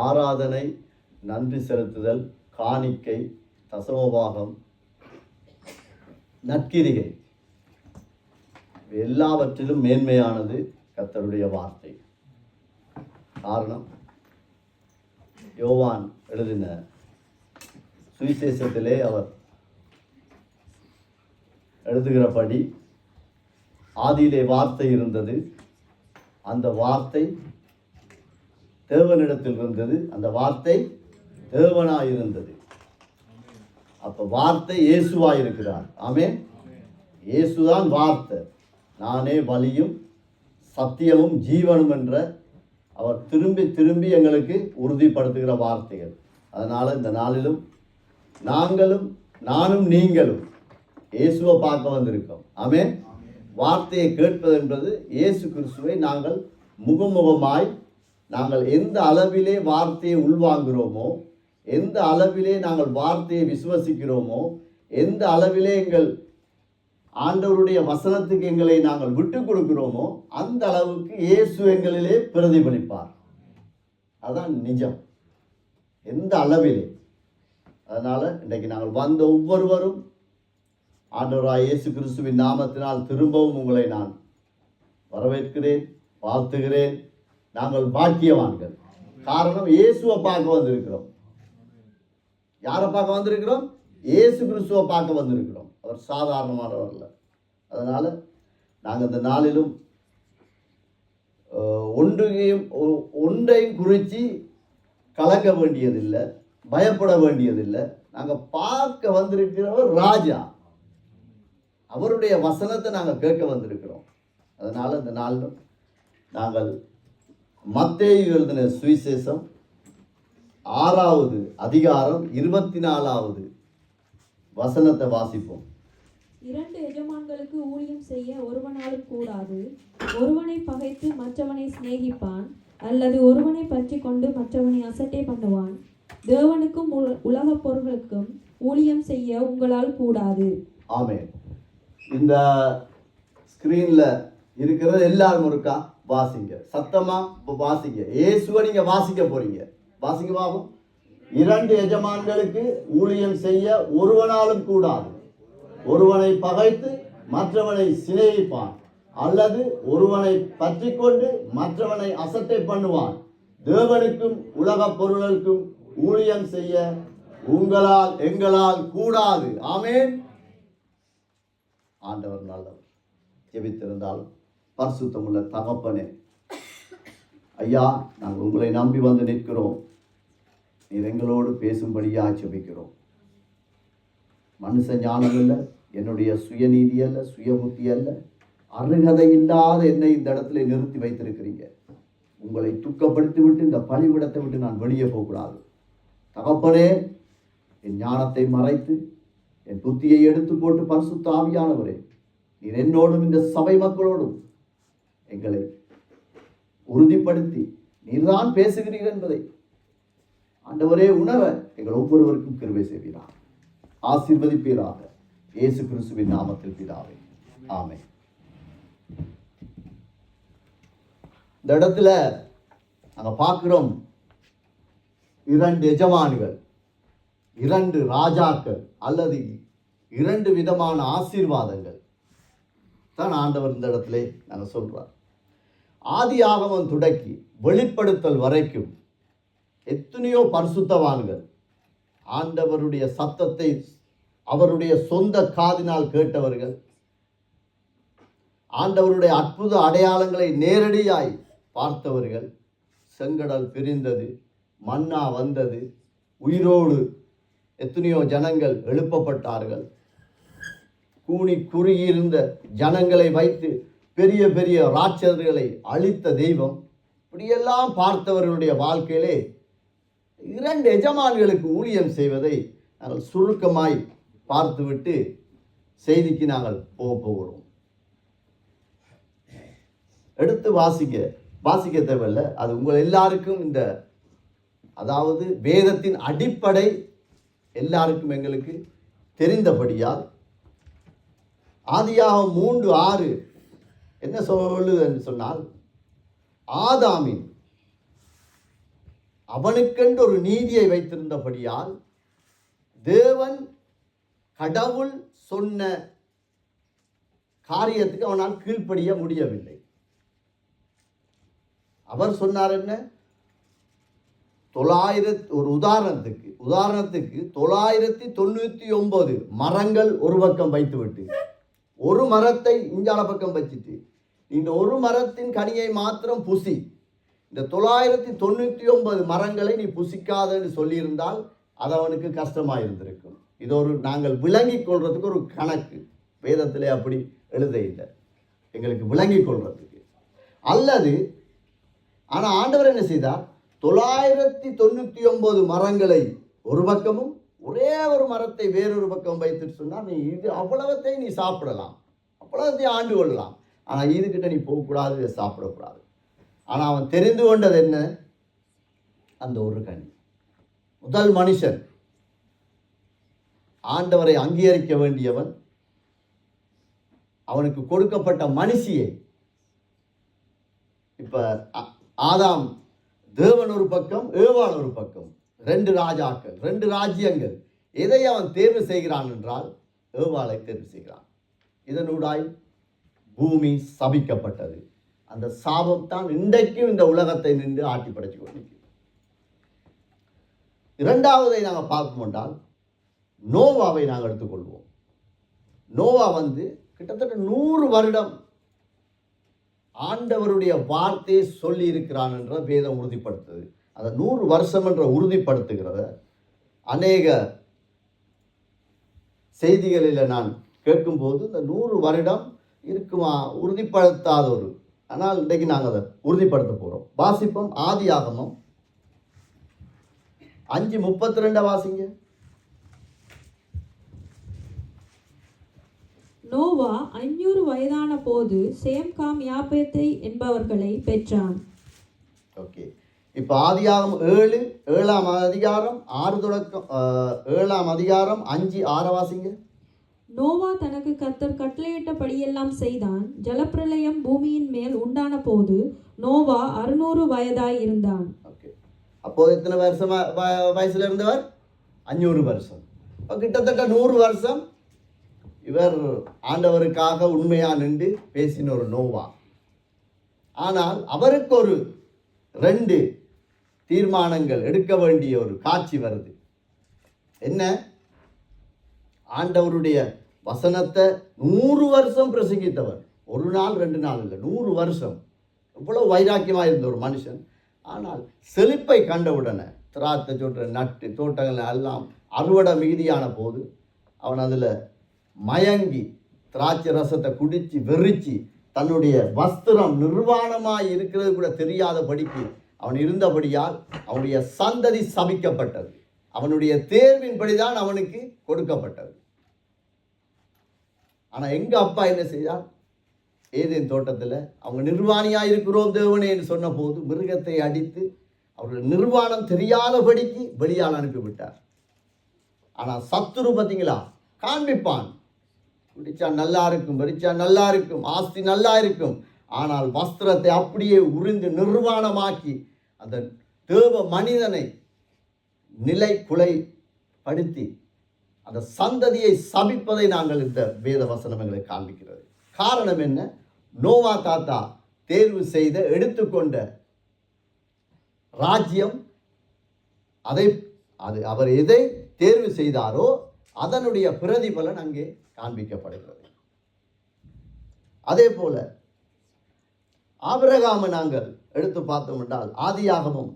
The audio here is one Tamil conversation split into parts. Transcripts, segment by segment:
ஆராதனை, நன்றி செலுத்துதல், காணிக்கை, தசமபாகம், நற்கிரிகை எல்லாவற்றிலும் மேன்மையானது கர்த்தருடைய வார்த்தை. காரணம், யோவான் எழுதின சுவிசேஷத்திலே அவர் எழுதுகிறபடி, ஆதியிலே வார்த்தை இருந்தது, அந்த வார்த்தை தேவனிடத்தில் இருந்தது, அந்த வார்த்தை தேவனாயிருந்தது. அப்ப வார்த்தை இயேசுவாய் இருக்கிறார். ஆமென். இயேசுதான் வார்த்தை. நானே வழியும் சத்தியமும் ஜீவனும் என்ற அவர் திரும்பி திரும்பி எங்களுக்கு உறுதிப்படுத்துகிற வார்த்தைகள். அதனால இந்த நாளிலும் நானும் நீங்களும் இயேசுவை பார்க்க வந்திருக்கோம். ஆமென். வார்த்தையை கேட்பது என்பது இயேசு கிறிஸ்துவை நாங்கள் முகமுகமாய் நாங்கள் எந்த அளவிலே வார்த்தையை உள்வாங்குகிறோமோ, எந்த அளவிலே நாங்கள் வார்த்தையை விசுவசிக்கிறோமோ, எந்த அளவிலே எங்கள் ஆண்டவருடைய வசனத்துக்கு எங்களை நாங்கள் விட்டு கொடுக்கிறோமோ, அந்த அளவுக்கு இயேசு எங்களிலே பிரதிபலிப்பார். அதுதான் நிஜம். எந்த அளவிலே. அதனால இன்றைக்கு நாங்கள் வந்த ஒவ்வொருவரும் ஆண்டவராய் இயேசு கிறிஸ்துவின் நாமத்தினால் திரும்பவும் உங்களை நான் வரவேற்கிறேன், வாழ்த்துகிறேன். நாங்கள் பாக்கியவான்கள். காரணம், இயேசுவை பார்க்க வந்திருக்கிறோம். யாரை பார்க்க வந்திருக்கிறோம்? இயேசு கிறிஸ்துவை பார்க்க வந்திருக்கிறோம். அவர் சாதாரணமானவர் அல்ல. அதனால நாங்கள் இந்த நாளிலும் ஒன்றையும் குறித்து கலங்க வேண்டியதில்லை, பயப்பட வேண்டியதில்லை. நாங்கள் பார்க்க வந்திருக்கிறவர் ராஜா. அவருடைய வசனத்தை நாங்கள் கேட்க வந்திருக்கிறோம். அதனால இந்த நாளிலும் நாங்கள் மத்தேயு எழுதின சுவிசேஷம் 6வது அதிகாரம் 24வது வசனத்தை வாசிப்போம். 2 எஜமான்களுக்கு ஊழியம் செய்ய ஒருவனாலும் கூடாது. ஒருவனை பகைத்து மற்றவனை சிநேகிப்பான், அல்லது ஒருவனை பற்றி கொண்டு மற்றவனை அசட்டை பண்ணுவான். தேவனுக்கும் உலக பொருளுக்கும் ஊழியம் செய்ய உங்களால் கூடாது. ஆமென். இந்த ஸ்கிரீன்ல இருக்கிறது எல்லாரும் இருக்கா? வாசிங்க, சத்தமா வாசிங்க. இயேசுவை நீங்க வாசிக்க போறீங்க. வாசிங்க பாபம். 2 எஜமான்களுக்கு ஊழியம் செய்ய ஒருவனாலும் கூடாது. ஒருவனை பகைத்து மற்றவனை சிநேகிப்பான், அல்லது ஒருவனை பற்றி கொண்டு மற்றவனை அசட்டை பண்ணுவான். தேவனுக்கும் உலக பொருளுக்கும் ஊழியம் செய்ய எங்களால் கூடாது. ஆமென். ஆண்டவர் நல்லவர். ஜெபித்திருந்தாலும் பரிசுத்தமுள்ள தகப்பனே, ஐயா, நாங்கள் உங்களை நம்பி வந்து நிற்கிறோம். நீர் எங்களோடு பேசும்படியா ஜெபிக்கிறோம். மனுஷ ஞானம் அல்ல, என்னுடைய சுயநீதி அல்ல, சுய புத்தி அல்ல, அருகதை இல்லாத என்னை இந்த இடத்துல நிறுத்தி வைத்திருக்கிறீங்க. உங்களை துக்கப்படுத்தி விட்டு இந்த பணிவிடத்தை விட்டு நான் வெளியே போகக்கூடாது. தகப்பனே, என் ஞானத்தை மறைத்து என் புத்தியை எடுத்து போட்டு பரிசுத்த ஆவியானவரே, நீர் என்னோடும் இந்த சபை மக்களோடும் எங்களை உறுதிப்படுத்தி நீர்தான் பேசுகிறீர்கள் என்பதை ஆண்டவரே உணர எங்கள் ஒவ்வொருவருக்கும் கிருபை செய்வீராக. ஆசீர்வதிப்பீராக. இயேசு கிறிஸ்துவின் நாமத்தில் பிதாவே, ஆமென். இந்த இடத்துல நாங்க பார்க்கிறோம் 2 எஜமான்கள், 2 ராஜாக்கள், அல்லது 2 விதமான ஆசீர்வாதங்கள் தான் ஆண்டவர் இந்த இடத்துல நாங்கள் சொல்றார். ஆதியாகமம் தொடக்கி வெளிப்படுத்தல் வரைக்கும் எத்தனையோ பரிசுத்தவான்கள் ஆண்டவருடைய சத்தத்தை அவருடைய சொந்த காதினால் கேட்டவர்கள், ஆண்டவருடைய அற்புத அடையாளங்களை நேரடியாய் பார்த்தவர்கள். செங்கடல் பிரிந்தது, மன்னா வந்தது, உயிரோடு எத்தனையோ ஜனங்கள் எழுப்பப்பட்டார்கள். கூனி குறுகியிருந்த ஜனங்களை வைத்து பெரிய பெரிய ராட்சதர்களை அழித்த தெய்வம். இப்படியெல்லாம் பார்த்தவர்களுடைய வாழ்க்கையிலே 2 எஜமான்களுக்கு ஊழியம் செய்வதை நாங்கள் சுருக்கமாய் பார்த்துவிட்டு செய்திக்கு நாங்கள் போகிறோம். எடுத்து வாசிக்க தேவையில்லை. அது உங்கள் எல்லாருக்கும் இந்த அதாவது வேதத்தின் அடிப்படை எல்லாருக்கும் எங்களுக்கு தெரிந்தபடியால் ஆதியாகமம் 3:6 என்ன சொல்லுது என்று சொன்னால், ஆதாமின் அவனுக்கென்று ஒரு நீதியை வைத்திருந்தபடியால் தேவன் கடவுள் சொன்ன காரியத்துக்கு அவனால் கீழ்ப்படிய முடியவில்லை. அவர் சொன்னார் என்ன, ஒரு உதாரணத்துக்கு 999 மரங்கள் ஒரு பக்கம் வைத்துவிட்டு ஒரு மரத்தை இஞ்சால பக்கம் வச்சுட்டு இந்த ஒரு மரத்தின் கனியை மாத்திரம் புசி, இந்த 999 மரங்களை நீ புசிக்காதன்னு சொல்லியிருந்தால் அது அவனுக்கு கஷ்டமாக இருந்திருக்கும். இது நாங்கள் விளங்கிக் கொள்றதுக்கு ஒரு கணக்கு வேதத்திலே அப்படி எழுத இல்லை, எங்களுக்கு விளங்கிக் கொள்றதுக்கு அல்லது. ஆனால் ஆண்டவர் என்ன செய்தார், 999 மரங்களை ஒரு பக்கமும் ஒரே ஒரு மரத்தை வேறொரு பக்கம் வைத்துட்டு சொன்னால் நீ இது அவ்வளவத்தையும் நீ சாப்பிடலாம், அவ்வளவத்தையும் ஆண்டு கொள்ளலாம், ஆனால் இதுகிட்ட நீ போகக்கூடாது, இதை சாப்பிடக்கூடாது. ஆனால் அவன் தெரிந்து கொண்டது என்ன, அந்த ஒரு கனி. முதல் மனுஷன் ஆண்டவரை அங்கீகரிக்க வேண்டியவன், அவனுக்கு கொடுக்கப்பட்ட மனுஷியை. இப்ப ஆதாம் தேவன் ஒரு பக்கம், ஏவாள் ஒரு பக்கம், 2 ராஜாக்கள், 2 ராஜ்யங்கள். எதை அவன் தேர்வு செய்கிறான் என்றால் ஏவாளை தேர்வு செய்கிறான். இதனூடாய் பூமி சபிக்கப்பட்டது. அந்த சாபம் தான் இன்றைக்கும் இந்த உலகத்தை நின்று ஆட்டி படைச்சு கொண்டிருக்கிறது. இரண்டாவதை நாங்கள் பார்ப்போம் என்றால் நோவாவை நாங்கள் எடுத்துக்கொள்வோம். நோவா கிட்டத்தட்ட 100 வருடம் ஆண்டவருடைய வார்த்தையை சொல்லி இருக்கிறான் என்ற வேதம் உறுதிப்படுத்துது. அந்த 100 வருஷம் என்ற உறுதிப்படுத்துகிறத அநேக செய்திகளில் நான் கேட்கும்போது இந்த 100 வருடம் இருக்குமா உறுதிப்படுத்தாத ஒரு, ஆனால் இன்றைக்கு நாங்கள் அதை உறுதிப்படுத்த போகிறோம். வாசிப்போம் ஆதியாகமம் 5:32 வாசிங்க. நோவா 500 வயதான போது சேம் காம் யாப்பேத்தை என்பவர்களை பெற்றான். ஓகே, இப்போ ஆதியாகமம் 7ஆம் அதிகாரம் 6 தொடக்கம் 7ஆம் அதிகாரம் 5-6 வாசிங்க. நோவா தனக்கு கர்த்தர் கட்டளையிட்டபடியெல்லாம் செய்தான். ஜலப்பிரளயம் பூமியின் மேல் உண்டான போது நோவா 600 வயதாய் இருந்தான். ஓகே, அப்போது எத்தனை வருஷம் வயசுல இருந்தவர்? 500 வருஷம். கிட்டத்தட்ட 100 வருஷம் இவர் ஆண்டவருக்காக உண்மையா நின்று பேசின ஒரு நோவா. ஆனால் அவருக்கு ஒரு 2 தீர்மானங்கள் எடுக்க வேண்டிய ஒரு காட்சி வருது. என்ன? ஆண்டவருடைய வசனத்தை 100 வருஷம் பிரசங்கித்தவர். 1 நாள் 2 நாள் இல்லை, 100 வருஷம். இவ்வளவு வைராக்கியமாக இருந்த ஒரு மனுஷன். ஆனால் செழிப்பை கண்டவுடனே திராட்சை தோட்ட நட்டு தோட்டங்கள் எல்லாம் அறுவடை மீதியான போது அவன் அதில் மயங்கி திராட்சை ரசத்தை குடித்து வெறிச்சு தன்னுடைய வஸ்திரம் நிர்வாணமாய் இருக்கிறது கூட தெரியாதபடிக்கு அவன் இருந்தபடியால் அவனுடைய சந்ததி சபிக்கப்பட்டது. அவனுடைய தேர்வின்படிதான் அவனுக்கு கொடுக்கப்பட்டது. ஆனால் எங்கள் அப்பா என்ன செய்தார்? ஏதேன் தோட்டத்தில் அவங்க நிர்வாணியாக இருக்கிறோம் தேவனே என்று சொன்ன போது மிருகத்தை அடித்து அவர்கள் நிர்வாணம் தெரியாதபடிக்கு வெளியால் அனுப்பிவிட்டார். ஆனால் சத்துரு பார்த்தீங்களா, காண்பிப்பான். குடிச்சா நல்லா இருக்கும், பறிச்சா நல்லா இருக்கும், ஆஸ்தி நல்லா இருக்கும். ஆனால் வஸ்திரத்தை அப்படியே உறிந்து நிர்வாணமாக்கி அந்த தேவ மனிதனை நிலை குலைப்படுத்தி அந்த சந்ததியை சபிப்பதை நாங்கள் இந்த வேத வசனம் எங்களுக்கு காண்பிக்கிறது. காரணம் என்ன? நோவா தாத்தா தேர்வு செய்த எடுத்துக்கொண்ட ராஜ்யம், அவர் எதை தேர்வு செய்தாரோ அதனுடைய பிரதிபலன் அங்கே காண்பிக்கப்படுகிறது. அதே போல ஆபிரகாமை நாங்கள் எடுத்து பார்த்தோம் என்றால் ஆதியாகமம்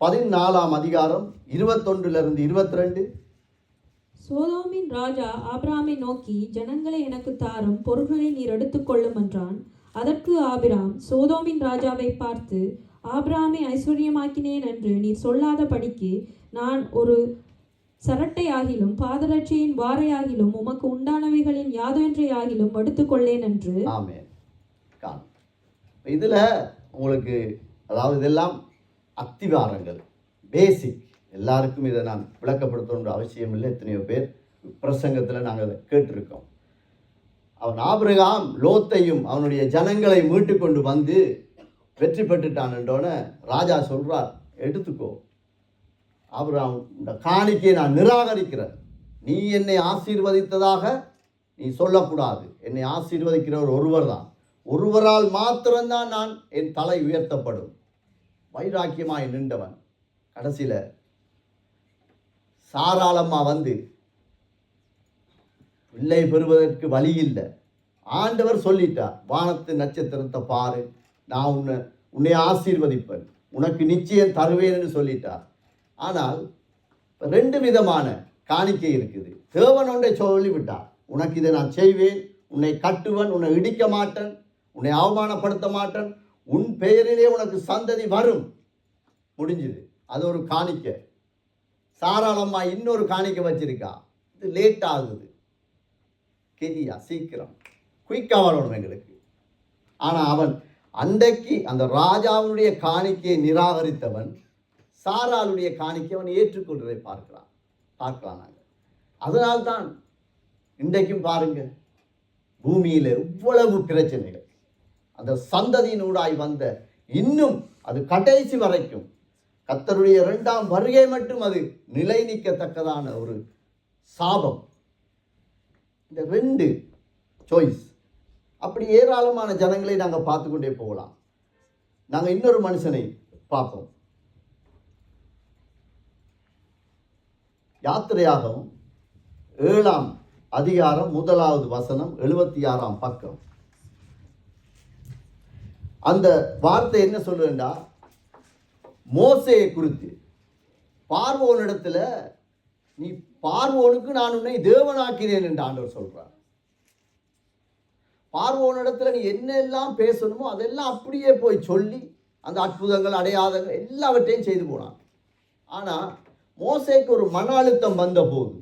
14ஆம் அதிகாரம் 21 22. சோதோமின் ராஜா ஆபிராமை நோக்கி, ஜனங்களை எனக்கு தாரும், பொருள்களை நீர் எடுத்துக்கொள்ளும் என்றான். அதற்கு ஆபிராம் சோதோமின் ராஜாவை பார்த்து, ஆபிராமை ஐஸ்வர்யமாக்கினேன் என்று நீர் சொல்லாதபடிக்கு நான் ஒரு சரட்டை ஆகிலும் பாதரட்சையின் வாரையாகிலும் உமக்கு உண்டானவைகளின் யாதொன்றை ஆகிலும் எடுத்துக்கொள்ளேன் என்று. ஆமென். இதுல உங்களுக்கு அதாவது இதெல்லாம் அத்திவாரங்கள், பேசிக். எல்லாருக்கும் இதை நான் விளக்கப்படுத்தணுன்ற அவசியம் இல்லை. எத்தனையோ பேர் பிரசங்கத்தில் நாங்கள் அதை கேட்டிருக்கோம். அவன் ஆபிரகாம் லோத்தையும் அவனுடைய ஜனங்களை மீட்டு கொண்டு வந்து வெற்றி பெற்றுட்டான்ன்றோன்னு ராஜா சொல்கிறார், எடுத்துக்கோ, ஆபிரகாம் இந்த காணிக்கையை நான் நிராகரிக்கிறேன். நீ என்னை ஆசீர்வதித்ததாக நீ சொல்லக்கூடாது. என்னை ஆசீர்வதிக்கிறவர் ஒருவர் தான், ஒருவரால் மாத்திரம்தான் நான் என் தலை உயர்த்தப்படும். வைராக்கியமாய் நின்றவன் கடைசியில் சாராளம்மா வந்து பிள்ளை பெறுவதற்கு வழி இல்லை. ஆண்டவர் சொல்லிட்டார், வானத்து நட்சத்திரத்தை பாரு, நான் உன்னை ஆசீர்வதிப்பேன், உனக்கு நிச்சயம் தருவேன்னு சொல்லிட்டார். ஆனால் 2 விதமான காணிக்கை இருக்குது. தேவன் ஒன்றை சொல்லிவிட்டார், உனக்கு இதை நான் செய்வேன், உன்னை கட்டுவன், உன்னை இடிக்க மாட்டேன், உன்னை அவமானப்படுத்த மாட்டேன், உன் பெயரிலே உனக்கு சந்ததி வரும். முடிஞ்சுது. அது ஒரு காணிக்கை. சாராளம்மா இன்னொரு காணிக்கை வச்சிருக்கா, இது லேட் ஆகுது, கெதியா சீக்கிரம் குயிக்காக வரணும் எங்களுக்கு. ஆனால் அவன் அன்றைக்கு அந்த ராஜாவுடைய காணிக்கையை நிராகரித்தவன் சாராளுடைய காணிக்கை அவன் ஏற்றுக்கொள்வதை பார்க்கலாம் நாங்கள். அதனால்தான் இன்றைக்கும் பாருங்க, பூமியில் இவ்வளவு பிரச்சனைகள் அந்த சந்ததியினூடாய் வந்த, இன்னும் அது கடைசி வரைக்கும் கர்த்தருடைய 2ஆம் வருகை மட்டும் அது நிலை நிற்கத்தக்கதான ஒரு சாபம். இந்த 2 சாய்ஸ், அப்படி ஏராளமான ஜனங்களை நாங்கள் பார்த்து கொண்டே போகலாம். நாங்கள் இன்னொரு மனுஷனை பார்ப்போம். யாத்திரையாகவும் 7ஆம் அதிகாரம் 1வது வசனம் 76ஆம் பக்கம். அந்த வார்த்தை என்ன சொல்லுவேண்டா, மோசேயை குறித்து பார்வோனிடத்துல, நீ பார்வோனுக்கு நான் உன்னை தேவனாக்கிறேன் என்று ஆண்டவர் சொல்றார். பார்வோனிடத்துல நீ என்னெல்லாம் பேசணுமோ அதெல்லாம் அப்படியே போய் சொல்லி அந்த அற்புதங்கள் அடையாதங்கள் எல்லாவற்றையும் செய்து போனான். ஆனால் மோசேக்கு ஒரு மன அழுத்தம் வந்த போது,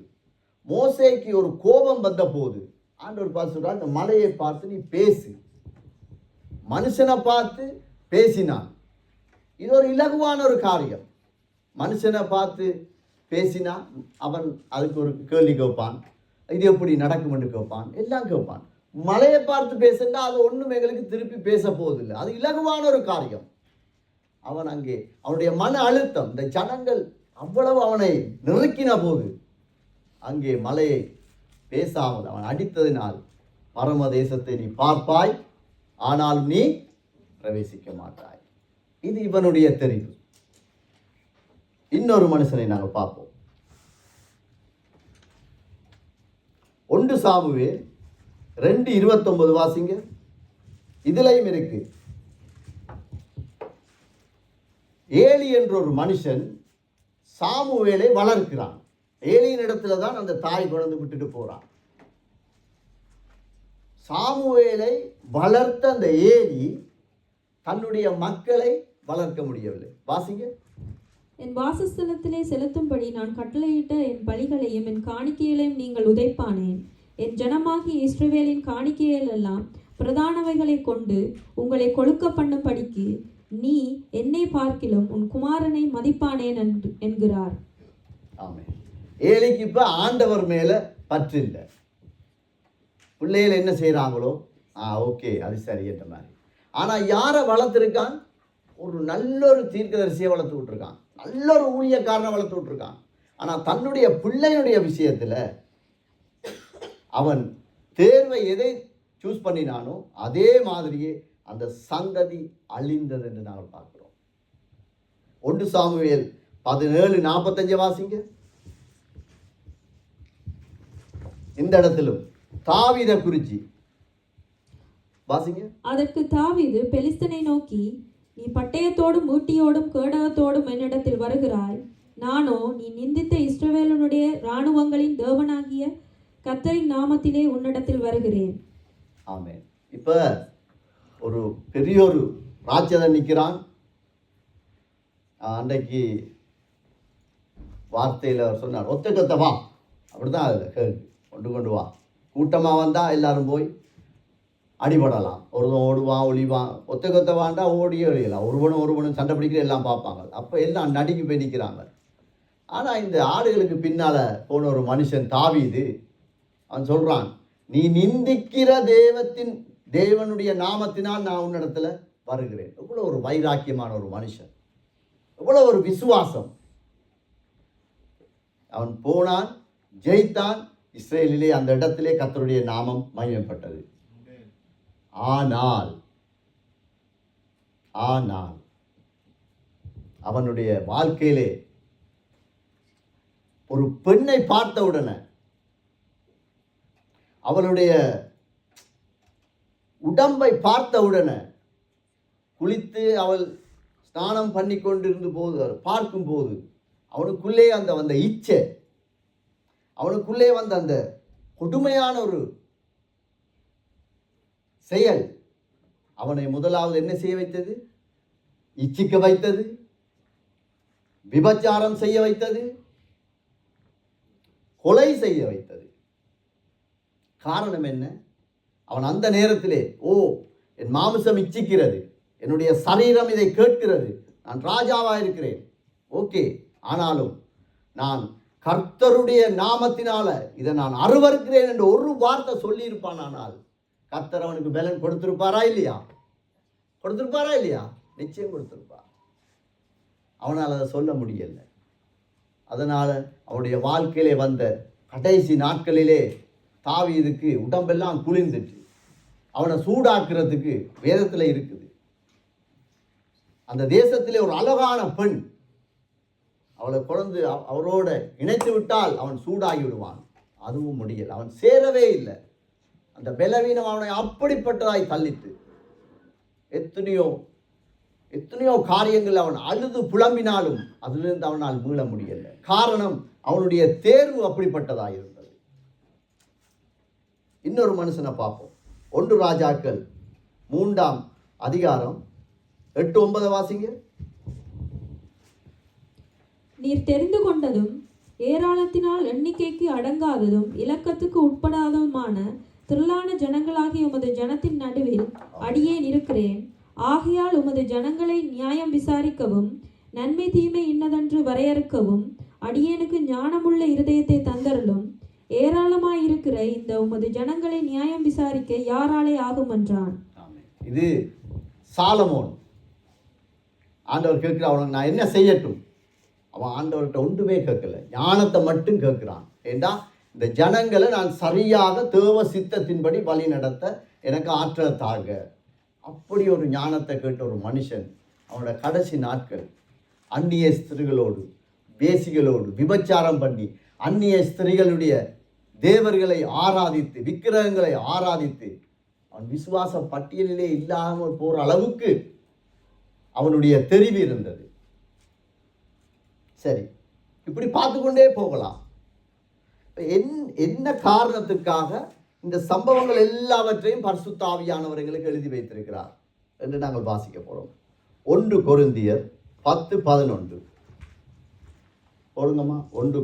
மோசேக்கு ஒரு கோபம் வந்த போது ஆண்டவர் பார்த்து சொல்றார், இந்த மலையை பார்த்து நீ பேசு. மனுஷனை பார்த்து பேசினான். இது ஒரு இலகுவான ஒரு காரியம். மனுஷனை பார்த்து பேசினா அவன் அதுக்கு ஒரு கேள்வி கேட்பான், இது எப்படி நடக்கும் என்று கேட்பான், எல்லாம் கேட்பான். மலையை பார்த்து பேசுனா அது ஒன்றும் எங்களுக்கு திருப்பி பேச போவதில்லை. அது இலகுவான ஒரு காரியம். அவன் அங்கே அவனுடைய மன அழுத்தம், இந்த ஜனங்கள் அவ்வளவு அவனை நெருக்கின போது அங்கே மலையை பேசாமல் அவன் அடித்ததினால், பரம தேசத்தை நீ பார்ப்பாய், ஆனால் நீ பிரவேசிக்க மாட்டாய். இது இவனுடைய தெரிவு. இன்னொரு மனுஷனை நாங்கள் பார்ப்போம். 1 சாமுவேல் 2:29 வாசிங்க. இதுலையும் இருக்கு. ஏலி என்ற ஒரு மனுஷன் சாமுவேலை வளர்க்கிறான். ஏலியின் இடத்துல தான் அந்த தாய் குழந்தை விட்டுட்டு போறான். சாமுவேலை வளர்த்த அந்த ஏலி தன்னுடைய மக்களை வளர்க்க முடியவில்லை. வாசிங்க. என் வாசஸ்தலத்திலே செலுத்தும்படி நான் கட்டளையிட்ட என் பலிகளையும் என் காணிக்கைகளையும் நீங்கள் உதைப்பானேன். என் ஜனமாகிய இஸ்ரவேலின் காணிக்கைகள் எல்லாம் பிரதானவைகளை கொண்டு உங்களை கொழுக்க பண்ணும்படிக்கு நீ என்னை பார்க்கிலும் உன் குமாரனை மதிப்பானேன் என்கிறார். ஆமென். ஏலிக்கு இப்ப ஆண்டவர் மேல பற்று இல்லை. பிள்ளைகள் என்ன செய்கிறாங்களோ ஓகே அது சரி என்ற மாதிரி. ஆனால் யாரை வளர்த்துருக்கான்? ஒரு நல்ல ஒரு தீர்க்கதரிசியை வளர்த்து விட்டுருக்கான், நல்ல ஒரு ஊழியக்காரனை வளர்த்து விட்டுருக்கான். ஆனால் தன்னுடைய பிள்ளையினுடைய விஷயத்தில் அவன் தேர்வை எதை சூஸ் பண்ணினானோ அதே மாதிரியே அந்த சந்ததி அழிந்தது என்று நாங்கள் பார்க்கிறோம். 1 சாமுவேல் 17:45 வாசிங்க. இந்த இடத்திலும் தாவீதை குறிச்சி வாசிங்க. அதற்கு தாவீது பெலிஸ்தனை நோக்கி, நீ பட்டயத்தோடும் ஈட்டியோடும் கேடகத்தோடும் என்னிடத்தில் வருகிறாய், நானோ நீ நிந்தித்த இஸ்ரவேலனுடைய இராணுவங்களின் தேவனாகிய கர்த்தரின் நாமத்திலே உன்னிடத்தில் வருகிறேன். ஆமென். இப்போ ஒரு பெரிய ஒரு ராட்சதன் நிற்கிறான். அன்றைக்கு வார்த்தையில் அவர் சொன்னார், ஒத்த வா, அப்படிதான் அதில் கேள்வி கொண்டு வா. கூட்டமாக வந்தால் எல்லாரும் போய் அடிபடலாம், ஒருவன் ஓடுவான் ஒளிவான். ஒத்த வாண்டா ஓடியே ஒழியலாம், ஒருவனும் சண்டை பிடிக்கிற எல்லாம் பார்ப்பாங்க. அப்போ எல்லாம் நடுங்கி போய் நிற்கிறாங்க. ஆனால் இந்த ஆடுகளுக்கு பின்னால் போன ஒரு மனுஷன் தாவீது, அவன் சொல்கிறான், நீ நிந்திக்கிற தேவனுடைய நாமத்தினால் நான் உன்னிடத்துல வருகிறேன். எவ்வளோ ஒரு வைராக்கியமான ஒரு மனுஷன், எவ்வளோ ஒரு விசுவாசம். அவன் போனான், ஜெயித்தான். இஸ்ரேலிலே அந்த இடத்திலே கர்த்தருடைய நாமம் மகிமைப்பட்டது. ஆனால் அவனுடைய வாழ்க்கையிலே ஒரு பெண்ணை பார்த்தவுடனே, அவளுடைய உடம்பை பார்த்தவுடனே, குளித்து அவள் ஸ்நானம் பண்ணி கொண்டிருந்த போது பார்க்கும்போது அவனுக்குள்ளே வந்த இச்சை, அவனுக்குள்ளே வந்த அந்த கொடுமையான ஒரு செயல் அவனை முதலாவது என்ன செய்ய வைத்தது? இச்சிக்க வைத்தது, விபச்சாரம் செய்ய வைத்தது, கொலை செய்ய வைத்தது. காரணம் என்ன? அவன் அந்த நேரத்திலே, என் மாமிசம் இச்சிக்கிறது, என்னுடைய சரீரம் இதை கேட்கிறது, நான் ராஜாவா இருக்கிறேன், ஓகே, ஆனாலும் நான் கர்த்தருடைய நாமத்தினால இதை நான் அருவருக்கிறேன் என்று ஒரு வார்த்தை சொல்லியிருப்பான். ஆனால் கர்த்தர் அவனுக்கு பலன் கொடுத்திருப்பாரா இல்லையா? கொடுத்திருப்பாரா இல்லையா? நிச்சயம் கொடுத்திருப்பார். அவனால் அதை சொல்ல முடியல. அதனால் அவனுடைய வாழ்க்கையிலே வந்த கடைசி நாட்களிலே தாவீதுக்கு உடம்பெல்லாம் குளிர்ந்துட்டு அவனை சூடாக்குறதுக்கு வேதத்தில் இருக்குது. அந்த தேசத்திலே ஒரு அழகான பெண், அவளை குழந்து அவரோட இணைத்து விட்டால் அவன் சூடாகி விடுவான். அதுவும் முடியல. அவன் சேரவே இல்லை. அந்த பலவீனம் அவனை அப்படிப்பட்டதாய் தள்ளிட்டு எத்தனையோ காரியங்கள் அவன் அழுது புலம்பினாலும் அதிலிருந்து அவனால் மீள முடியல. காரணம், அவனுடைய தேர்வு அப்படிப்பட்டதாக இருந்தது. இன்னொரு மனுஷனை பார்ப்போம். 1 ராஜாக்கள் 3ஆம் அதிகாரம் 8-9 வாசிங்க. நீர் தெரிந்து கொண்டதும் ஏராளத்தினால் எண்ணிக்கைக்கு அடங்காததும் இலக்கத்துக்கு உட்படாததுமான திரளான ஜனங்களாகிய உமது ஜனத்தின் நடுவில் அடியேன் இருக்கிறேன். ஆகையால் உமது ஜனங்களை நியாயம் விசாரிக்கவும் நன்மை தீமை இன்னதென்று வரையறுக்கவும் அடியேனுக்கு ஞானமுள்ள இருதயத்தை தந்தருளும். ஏராளமாயிருக்கிற இந்த உமது ஜனங்களை நியாயம் விசாரிக்க யாராலே ஆகும் என்றான். இது சாலமோன். ஆண்டவர் கேட்கிற, அவனுக்கு நான் என்ன செய்யட்டும்? அவன் ஆண்டவர்கிட்ட ஒன்றுமே கேட்கல, ஞானத்தை மட்டும் கேட்கிறான். ஏண்டா, இந்த ஜனங்களை நான் சரியாக தேவ சித்தத்தின்படி வழி நடத்த எனக்கு ஆற்றலை தாங்க. அப்படி ஒரு ஞானத்தை கேட்ட ஒரு மனுஷன் அவனோட கடைசி நாட்கள் அந்நிய ஸ்திரீகளோடு வேசிகளோடு விபச்சாரம் பண்ணி அந்நிய ஸ்திரீகளுடைய தேவர்களை ஆராதித்து விக்கிரகங்களை ஆராதித்து அவன் விசுவாச பட்டியலிலே இல்லாமல் போகிற அளவுக்கு அவனுடைய தெரிவு இருந்தது. சரி, இப்படி பார்த்து கொண்டே போகலாம். என்ன காரணத்துக்காக இந்த சம்பவங்கள் எல்லாவற்றையும் பரிசுத்த ஆவியானவர் எங்களுக்கு எழுதி வைத்திருக்கிறார் என்று நாங்கள் வாசிக்க போகிறோம். 1 கொரிந்தியர் 10-11 போடுங்கம்மா. 1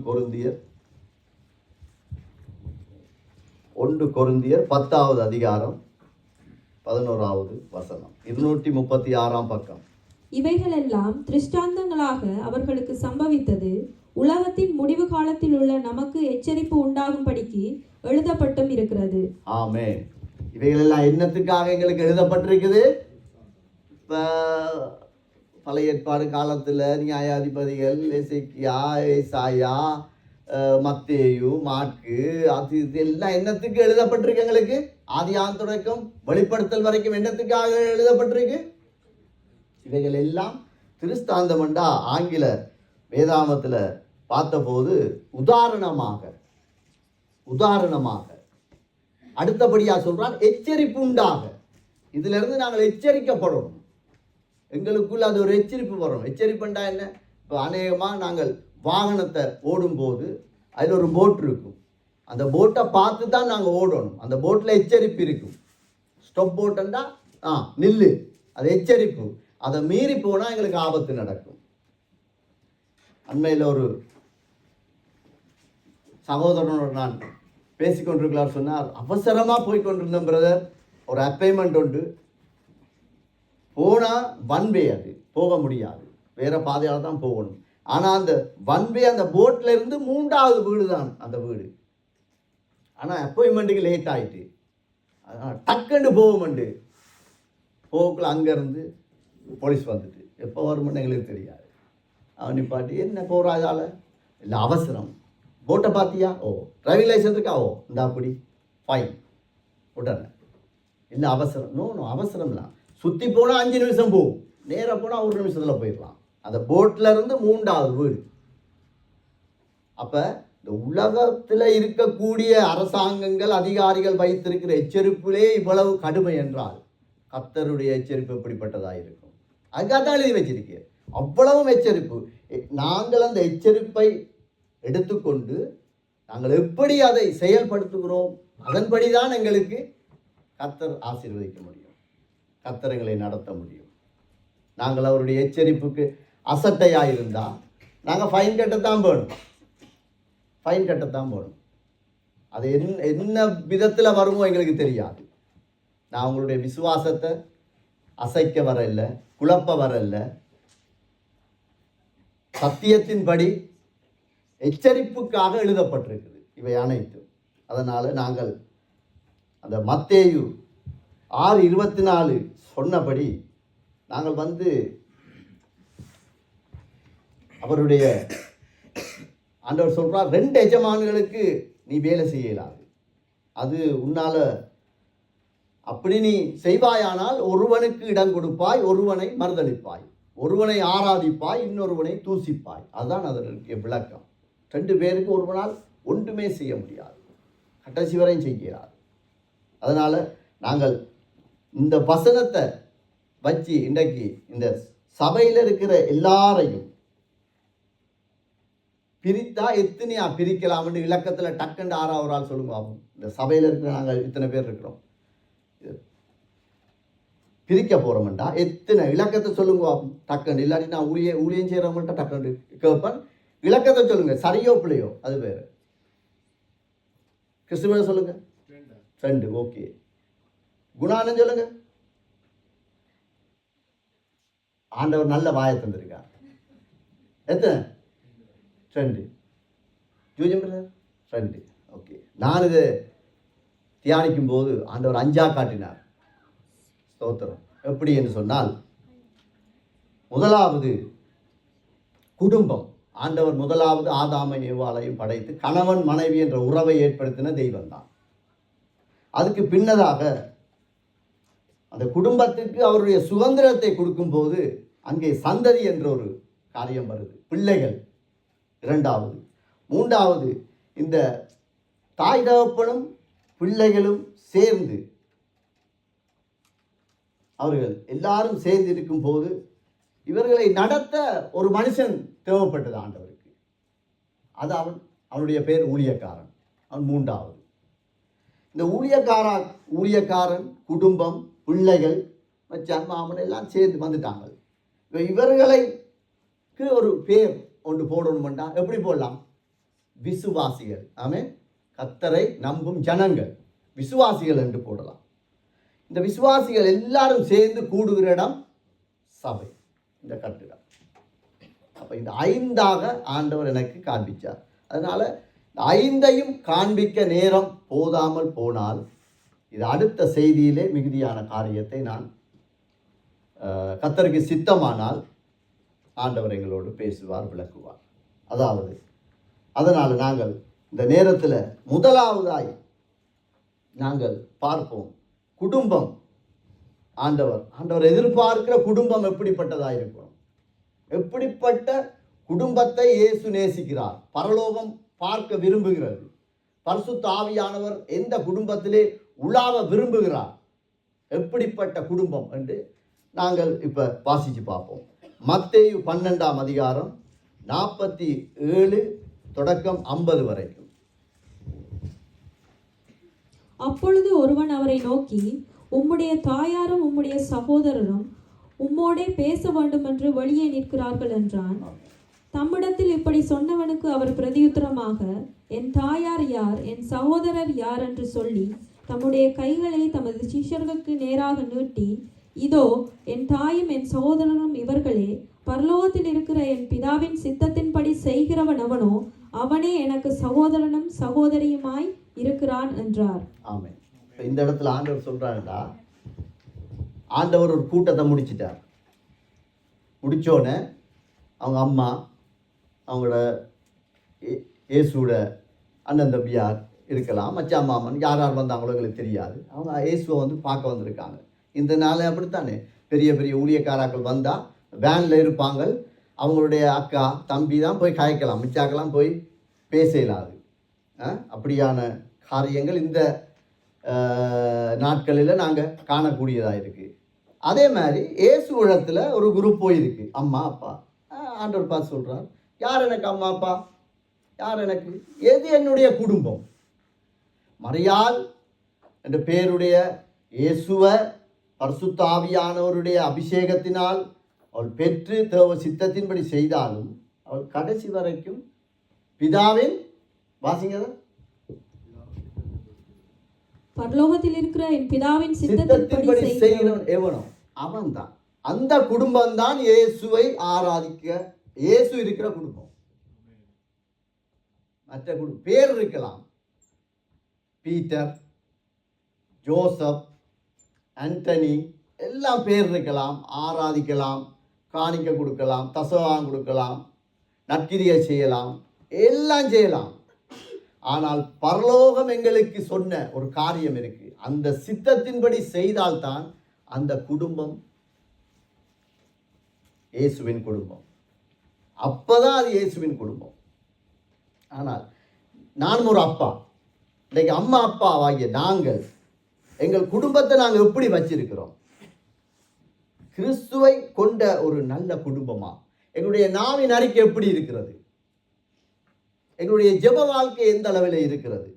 கொரிந்தியர் 10ஆவது அதிகாரம் 11ஆவது வசனம், 236ஆம் பக்கம். இவைகளெல்லாம் திருஷ்டாந்தங்களாக அவர்களுக்கு சம்பவித்தது உலகத்தின் முடிவு காலத்தில் உள்ள நமக்கு எச்சரிப்பு உண்டாகும்படிக்கு எழுதப்பட்டும் இருக்கிறது. ஆமென். இவைகளெல்லாம் என்னத்துக்காக எங்களுக்கு எழுதப்பட்டிருக்குது? பழைய ஏற்பாடு காலத்தில் நியாயாதிபதிகள், எசேக்கியா, ஏசாயா, மத்தேயு, மாற்கு, அது இது எல்லாம் என்னத்துக்கு எழுதப்பட்டிருக்கு? எங்களுக்கு ஆதியாகமம் தொடக்கம் வெளிப்படுத்தல் வரைக்கும் என்னத்துக்காக எழுதப்பட்டிருக்கு? இவைகள் எல்லாம் திருஸ்தாந்தமண்டா ஆங்கில வேதாமத்தில் பார்த்தபோது உதாரணமாக அடுத்தபடியாக சொல்றான், எச்சரிப்பு உண்டாக. இதுல இருந்து நாங்கள் எச்சரிக்கப்படணும். எங்களுக்குள்ள அது ஒரு எச்சரிப்பு வரும். எச்சரிப்புண்டா என்ன? இப்போ அநேகமாக நாங்கள் வாகனத்தை ஓடும்போது அதில் ஒரு போட் இருக்கும். அந்த போட்டை பார்த்து தான் நாங்கள் ஓடணும். அந்த போட்டில் எச்சரிப்பு இருக்கும். ஸ்டாப் போட்டுண்டா நில்லு, அது எச்சரிப்பு. அதை மீறி போனால் எங்களுக்கு ஆபத்து நடக்கும். அண்மையில் ஒரு சகோதரனோட நான் பேசிக்கொண்டிருக்கலார் சொன்னார், அவசரமாக போய்கொண்டிருந்தேன் பிரதர், ஒரு அப்பாயின்மெண்ட் உண்டு, போனால் ஒன்வே, அது போக முடியாது, வேறு பாதையால் தான் போகணும். ஆனால் அந்த ஒன்வே அந்த போட்டில் இருந்து 3வது வீடு தான் அந்த வீடு. ஆனால் அப்பாயின்மெண்ட்டுக்கு லேட் ஆகிட்டு, டக்குன்னு போக்குள்ள அங்கேருந்து போலீஸ் வந்துட்டு எப்போ வரும்னு எங்களுக்கு தெரியாது. அவன் நிப்பாட்டி என்ன போகிறாதால இல்லை அவசரம் போட்டை பார்த்தியா ஓ டிரைவிங் லைசன்ஸ் இருக்கா ஓ இந்த அப்படி ஃபைன் உடனே இல்லை அவசரம் நோ அவசரம்லாம் சுற்றி போனால் 5 நிமிஷம் போகும், நேராக போனால் 1 நிமிஷத்தில் போயிடலாம். அந்த போட்டில் இருந்து 3வது வீடு. அப்போ இந்த உலகத்தில் இருக்கக்கூடிய அரசாங்கங்கள் அதிகாரிகள் வைத்திருக்கிற எச்சரிப்பிலே இவ்வளவு கடுமை என்றால் கர்த்தருடைய எச்சரிப்பு எப்படிப்பட்டதாக இருக்கும்? அதுக்காக தான் எழுதி வச்சிருக்கேன். அவ்வளவும் எச்சரிப்பு. நாங்கள் அந்த எச்சரிப்பை எடுத்துக்கொண்டு நாங்கள் எப்படி அதை செயல்படுத்துகிறோம், அதன்படி தான் எங்களுக்கு கர்த்தர் ஆசீர்வதிக்க முடியும், கர்த்தர் எங்களை நடத்த முடியும். நாங்கள் அவருடைய எச்சரிப்புக்கு அசட்டையாக இருந்தால் நாங்கள் ஃபைன் கட்டத்தான் போகணும், ஃபைன் கட்டத்தான் போகணும். அது என்ன விதத்தில் வருமோ எங்களுக்கு தெரியாது. நான் உங்களுடைய விசுவாசத்தை அசைக்க வரல, குழப்ப வரல, சத்தியத்தின்படி எச்சரிப்புக்காக எழுதப்பட்டிருக்குது இவை அனைத்தும். அதனால் நாங்கள் அந்த மத்தேயு 6:24 சொன்னபடி நாங்கள் அவருடைய ஆண்டவர் சொல்கிறார் 2 எஜமான்களுக்கு நீ வேலை செய்யலாது, அது உன்னால் அப்படி நீ செய்வாயானால் ஒருவனுக்கு இடம் கொடுப்பாய், ஒருவனை மறுதளிப்பாய், ஒருவனை ஆராதிப்பாய், இன்னொருவனை தூசிப்பாய். அதுதான் அதற்கு விளக்கம். 2 பேருக்கு ஒருவனால் ஒன்றுமே செய்ய முடியாது, கடைசி வரையும் செய்கிறார். அதனால் நாங்கள் இந்த வசனத்தை வச்சு இன்றைக்கு இந்த சபையில் இருக்கிற எல்லாரையும் பிரித்தா எத்தனையா பிரிக்கலாம்னு இலக்கத்தில் டக்குண்டு 6வது ஆள் சொல்லுங்க ஆகும். இந்த சபையில் இருக்கிற நாங்கள் இத்தனை பேர் இருக்கிறோம், பிரிக்க போகிறோம்டா எத்தனை இலக்கத்தை சொல்லுங்க ஆகும் டக்குண்டு. இல்லாட்டி நான் ஊழியம் செய்கிறவங்கள்ட்ட டக்குண்டு கேட்பேன், இலக்கத்தை சொல்லுங்க, சரியோ பிள்ளையோ அது வேறு. கிறிஸ்துவ சொல்லுங்க 2, ஓகே. குணானு சொல்லுங்க. ஆண்டவர் நல்ல வாயை தந்திருக்கார். எத்தனை? 2. ஜூஜம் 2, ஓகே. நான் இதை தியானிக்கும் போது ஆண்டவர் 5ஆ காட்டினார். ஸ்தோத்திரம். எப்படி என்று சொன்னால், முதலாவது குடும்பம். ஆண்டவர் முதலாவது ஆதாமை ஏவாளையும் படைத்து கணவன் மனைவி என்ற உறவை ஏற்படுத்தின தெய்வம் தான். அதுக்கு பின்னதாக அந்த குடும்பத்துக்கு அவருடைய சுதந்திரத்தை கொடுக்கும்போது அங்கே சந்ததி என்ற ஒரு காரியம் வருது, பிள்ளைகள் 2வது. 3வது இந்த தாய் தகப்பனும் பிள்ளைகளும் சேர்ந்து அவர்கள் எல்லாரும் சேர்ந்து இருக்கும்போது இவர்களை நடத்த ஒரு மனுஷன் தேவைப்பட்டது ஆண்டவருக்கு. அது அவனுடைய பேர் ஊழியக்காரன். அவன் 3வது. இந்த ஊழியக்காரன் குடும்பம் பிள்ளைகள் மச்சான் மாமன் எல்லாம் சேர்ந்து வந்துட்டாங்க. இவர்களுக்கு ஒரு பேர் ஒன்று போடணும்டா எப்படி போடலாம்? விசுவாசிகள். ஆமே, கர்த்தரை நம்பும் ஜனங்கள் விசுவாசிகள் என்று போடலாம். இந்த விசுவாசிகள் எல்லாரும் சேர்ந்து கூடுகிற இடம் சபை, இந்த கட்டிடம். அப்போ இந்த 5ஆக ஆண்டவர் எனக்கு காண்பிச்சார். அதனால இந்த 5ஐயும் காண்பிக்க நேரம் போதாமல் போனால் இது அடுத்த செய்தியிலே மிகுதியான காரியத்தை நான் கர்த்தருக்கு சித்தமானால் ஆண்டவர் எங்களோடு பேசுவார், விளக்குவார். அதனால் நாங்கள் இந்த நேரத்தில் முதலாவதாய் நாங்கள் பார்ப்போம் குடும்பம். ஆண்டவர் எதிர்பார்க்கிற குடும்பம் எப்படிப்பட்டதாக இருக்கும், எப்படிப்பட்ட குடும்பத்தை இயேசு நேசிக்கிறார், பரலோகம் பார்க்க விரும்புகிறது, பரிசுத்த ஆவியானவர் எந்த குடும்பத்திலே உலாவ விரும்புகிறார், எப்படிப்பட்ட குடும்பம் என்று நாங்கள் இப்போ வாசித்து பார்ப்போம். மத்தேயு 12ஆம் அதிகாரம் 47 தொடக்கம் 50 வரைக்கும். அப்பொழுது ஒருவன் அவரை நோக்கி, உம்முடைய தாயாரும் உம்முடைய சகோதரரும் உம்மோடே பேச வேண்டும் என்று வெளியே நிற்கிறார்கள் என்றான். தம்மிடத்தில் இப்படி சொன்னவனுக்கு அவர் பிரதியுத்தரமாக, என் தாயார் யார், என் சகோதரர் யார் என்று சொல்லி தம்முடைய கைகளை தமது சிஷ்யர்களுக்கு நேராக நீட்டி, இதோ என் தாயும் என் சகோதரனும் இவர்களே, பரலோகத்தில் இருக்கிற என் பிதாவின் சித்தத்தின்படி செய்கிறவன் அவனோ, அவனே எனக்கு சகோதரனும் சகோதரியுமாய் இருக்கிறான் என்றார். ஆமென். இந்த இடத்துல ஆண்டவர் சொல்றாருடா, ஆண்டவர் ஒரு கூட்டத்தை முடிச்சிட்டார். முடித்தோடனே அவங்க அம்மா, அவங்களோட இயேசுவோட அண்ணன் தம்பியார் இருக்கலாம், மச்சான் மாமன் யார் யார் வந்தாங்களோ எங்களுக்கு தெரியாது. அவங்க இயேசுவை வந்து பார்க்க வந்திருக்காங்க. இந்த நாள் அப்படித்தானே, பெரிய பெரிய ஊழியக்காராக்கள் வந்தால் வேனில் இருப்பாங்க. அவங்களுடைய அக்கா தம்பி தான் போய் கயக்கலாம், மிச்சாக்கெல்லாம் போய் பேச இயலாது. அப்படியான காரியங்கள் இந்த நாட்களில் நாங்கள் காணக்கூடியதாக இருக்குது. அதே மாதிரி இயேசு இடத்துல ஒரு குரூப் போயிருக்கு, அம்மா அப்பா. ஆண்டவர் பார்த்து சொல்கிறார், யார் எனக்கு அம்மா அப்பா, யார் எனக்கு, எது என்னுடைய குடும்பம். மரியாள் என்ற பேருடைய இயேசுவை பரிசுத்த ஆவியானவருடைய அபிஷேகத்தினால் அவள் பெற்று தேவ சித்தத்தின்படி செய்தாலும் அவள் கடைசி வரைக்கும் பிதாவின் வாசிங்க பரலோகத்தில் இருக்கிற என் பிதாவின் சித்தத்தின்படி செய்கிறவன் எவனோ அவன் தான். அந்த குடும்பம் தான் இயேசுவை ஆராதிக்க இயேசு இருக்கிற குடும்பம். மற்ற குடும்பம் பேர் இருக்கலாம், பீட்டர், ஜோசப், ஆண்டனி, எல்லாம் பேர் இருக்கலாம், ஆராதிக்கலாம், காணிக்க கொடுக்கலாம், தசவான் கொடுக்கலாம், நற்கிரியை செய்யலாம், எல்லாம் செய்யலாம். ஆனால் பரலோகம் எங்களுக்கு சொன்ன ஒரு காரியம் இருக்கு, அந்த சித்தத்தின்படி செய்தால்தான் அந்த குடும்பம் இயேசுவின் குடும்பம். அப்பதான் அது இயேசுவின் குடும்பம். ஆனால் நான் ஒரு அப்பா, இன்னைக்கு அம்மா அப்பாவாகிய நாங்கள் எங்கள் குடும்பத்தை நாங்கள் எப்படி வச்சிருக்கிறோம்? கிறிஸ்துவை கொண்ட ஒரு நல்ல குடும்பமா? எங்களுடைய நாவின் அறிக்கை எப்படி இருக்கிறது? எங்களுடைய ஜெப வாழ்க்கை எந்த அளவில் இருக்கிறது?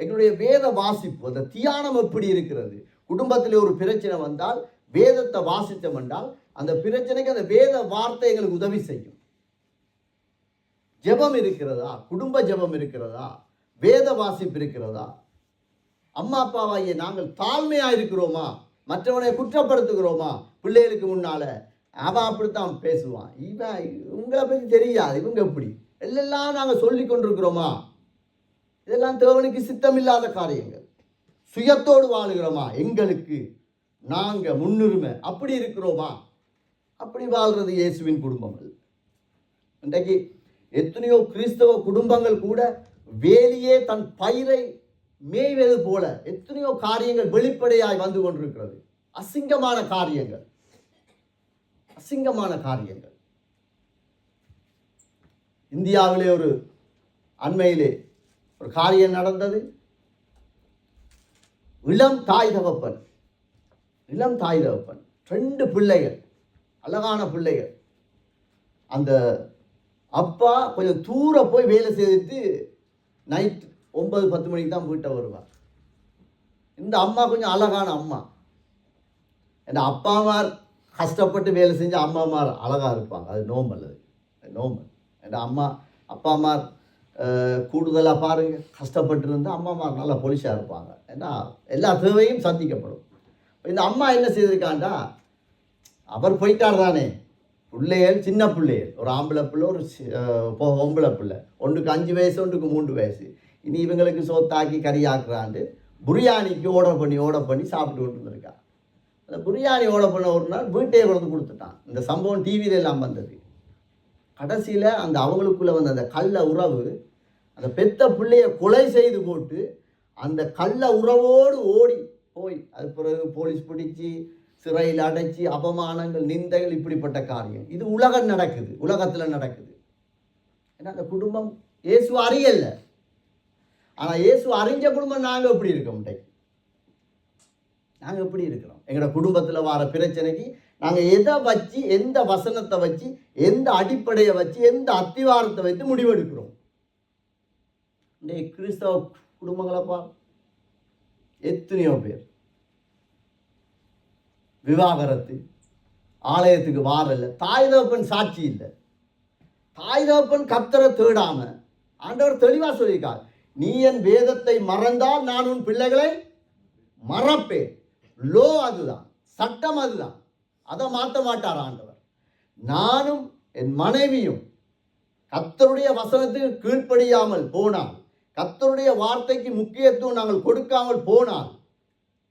எங்களுடைய வேத வாசிப்பு, அந்த தியானம் எப்படி இருக்கிறது? குடும்பத்தில் ஒரு பிரச்சனை வந்தால் வேதத்தை வாசித்தோம் என்றால் அந்த பிரச்சனைக்கு அந்த வேத வார்த்தை எங்களுக்கு உதவி செய்யும். ஜெபம் இருக்கிறதா? குடும்ப ஜெபம் இருக்கிறதா? வேத வாசிப்பு இருக்கிறதா? அம்மா அப்பாவாகிய நாங்கள் தாழ்மையா இருக்கிறோமா? மற்றவனை குற்றப்படுத்துகிறோமா? பிள்ளைகளுக்கு முன்னால அவன் அப்படித்தான் பேசுவான், இவன் உங்களை பற்றி தெரியாது, இவங்க எப்படி எல்லாம் நாங்கள் சொல்லி கொண்டிருக்கிறோமா? இதெல்லாம் தேவனுக்கு சித்தமில்லாத காரியங்கள். சுயத்தோடு வாழுகிறோமா? எங்களுக்கு நாங்கள் முன்னுரிமை அப்படி இருக்கிறோமா? அப்படி வாழ்றது இயேசுவின் குடும்பங்கள். இன்றைக்கு எத்தனையோ கிறிஸ்தவ குடும்பங்கள் கூட வேலியே தன் பயிரை மேய்வது போல எத்தனையோ காரியங்கள் வெளிப்படையாய் வந்து கொண்டிருக்கிறது. அசிங்கமான காரியங்கள், அசிங்கமான காரியங்கள். இந்தியாவிலே ஒரு அண்மையிலே ஒரு காரியம் நடந்தது. இளம் தாய் தகப்பன் 2 பிள்ளைகள், அழகான பிள்ளைகள். அந்த அப்பா கொஞ்சம் தூரம் போய் வேலை செய்துட்டு நைட் 9-10 மணிக்கு தான் வீட்டை வருவார். இந்த அம்மா கொஞ்சம் அழகான அம்மா. ஏன்னா அப்பாமார் கஷ்டப்பட்டு வேலை செஞ்ச அம்மாமார் அழகாக இருப்பாங்க, அது நோமல், அது நோமல். ஏன்னா அப்பாமார் கூடுதலாக பாருங்க, கஷ்டப்பட்டு இருந்தால் அம்மாமார் நல்லா பொலிஷாக இருப்பாங்க. ஏன்னா எல்லா தேவையும் சந்திக்கப்படும். இந்த அம்மா என்ன செய்திருக்காண்டா, அவர் போயிட்டார் தானே, பிள்ளைகள் சின்ன பிள்ளைகள், ஒரு ஆம்பளை பிள்ளை, ஒரு பொம்பளை பிள்ளை, ஒன்றுக்கு 5 வயசு, ஒன்றுக்கு 3 வயசு. இனி இவங்களுக்கு சோத்தாக்கி கறியாக்குறாண்டு பிரியாணிக்கு ஆர்டர் பண்ணி சாப்பிட்டு கொண்டு வந்திருக்கா. அந்த பிரியாணி ஆர்டர் பண்ண ஒரு நாள் வீட்டையே கொண்டு கொடுத்துட்டான். இந்த சம்பவம் டிவியில எல்லாம் வந்தது. கடைசியில் அந்த அவங்களுக்குள்ள வந்த அந்த கள்ள உறவு அந்த பெத்த பிள்ளைய கொலை செய்து போட்டு அந்த கள்ள உறவோடு ஓடி போய் அது பிறகு போலீஸ் பிடிச்சி சிறையில் அடைச்சி அவமானங்கள், நிந்தைகள், இப்படிப்பட்ட காரியம் இது உலகத்தில் நடக்குது. ஏன்னா அந்த குடும்பம் இயேசு அறியல. ஆனால் இயேசு அறிஞ்ச குடும்பம் நாங்கள் எப்படி இருக்கோம்? நாங்கள் எப்படி இருக்கிறோம்? எங்களோட குடும்பத்தில் வர பிரச்சனைக்கு நாங்கள் எதை வச்சு, எந்த வசனத்தை வச்சு, எந்த அடிப்படையை வச்சு, எந்த அத்திவாரத்தை வைத்து முடிவெடுக்கிறோம்? கிறிஸ்தவ குடும்பங்களப்பா எத்தனையோ பேர் விவாகரத்து, ஆலயத்துக்கு வாரல்ல, தாய் தகப்பன் சாட்சி இல்லை, தாய் தகப்பன் கர்த்தரை தேடாம. ஆண்டவர் தெளிவாக சொல்லியிருக்கார், நீ என் வேதத்தை மறந்தால் நான் உன் பிள்ளைகளை மறப்பேன். லோ அதுதான், சட்டம் அதுதான், அதை மாற்ற மாட்டார் ஆண்டவர். நானும் என் மனைவியும் கர்த்தருடைய வசனத்துக்கு கீழ்ப்படியாமல் போனால், கர்த்தருடைய வார்த்தைக்கு முக்கியத்துவம் நாங்கள் கொடுக்காமல் போனால்,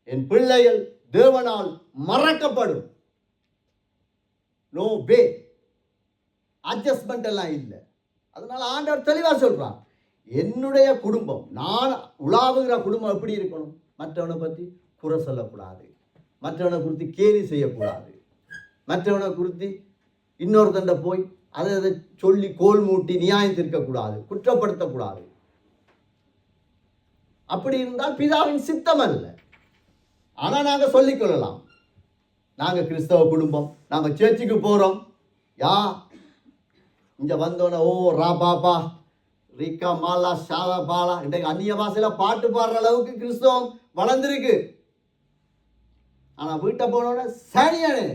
என் பிள்ளைகள் தேவனால் மறக்கப்படும். நோ வே, அட்ஜஸ்ட்மெண்ட் எல்லாம் இல்லை. அதனால ஆண்டவர் தெளிவாக சொல்றார், என்னுடைய குடும்பம், நான் உலாவுகிற குடும்பம் எப்படி இருக்கணும்? மற்றவனை பற்றி குறை சொல்லக்கூடாது, மற்றவனை குறித்து கேலி செய்யக்கூடாது, மற்றவனை குறித்து இன்னொருத்தண்ட போய் அதை சொல்லி கோல் மூட்டி நியாயம் தீர்க்கக்கூடாது, குற்றப்படுத்தக்கூடாது. அப்படி இருந்தால் பிதாவின் சித்தம் அல்ல. ஆனால் நாங்கள் சொல்லிக்கொள்ளலாம், நாங்கள் கிறிஸ்தவ குடும்பம், நாங்கள் சேர்ச்சுக்கு போகிறோம். யா இங்கே வந்தோன்னே ஓ ரா பாப்பா ரிக்கா மாலா ஷாலா பாலா, இன்றைக்கு அந்நிய பாஷையில் பாட்டு பாடுற அளவுக்கு கிறிஸ்தவம் வளர்ந்துருக்கு. ஆனால் வீட்டை போனோட சனியனு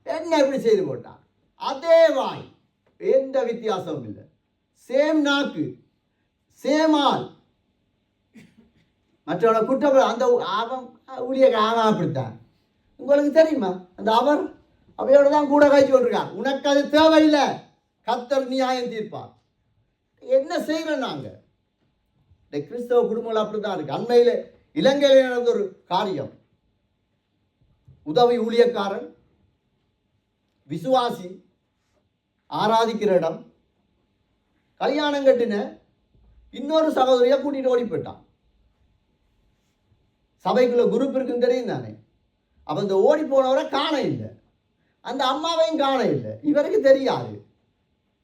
என்ன எப்படி செய்து போட்டான், அதே வாய், எந்த வித்தியாசமும் இல்லை, சேம் நாக்கு, சேம் ஆள். மற்றவனை குற்றப்பட அந்த அவன் ஊழியக்காரன் அப்படித்தான். உங்களுக்கு தெரியுமா, அந்த அவர் அவையோட தான் கூட காய்ச்சி கொண்டிருக்கார். உனக்கு அது தேவையில்லை, கர்த்தர் நியாயம் தீர்ப்பார். என்ன செய்கிறோம் நாங்கள்? இந்த கிறிஸ்தவ குடும்பங்கள் அப்படித்தான் இருக்கு. அண்மையில் இலங்கையில் நடந்த ஒரு காரியம், உதவி ஊழியக்காரன் விசுவாசி ஆராதிக்கிற இடம் கல்யாணம் கட்டின இன்னொரு சகோதரியை கூட்டிட்டு ஓடி போயிட்டான். சபைக்குள்ள குரூப் இருக்குன்னு தெரியும் தானே. அப்போ இந்த ஓடி போனவரை காண இல்லை, அந்த அம்மாவையும் காண இல்லை. இவருக்கு தெரியாது.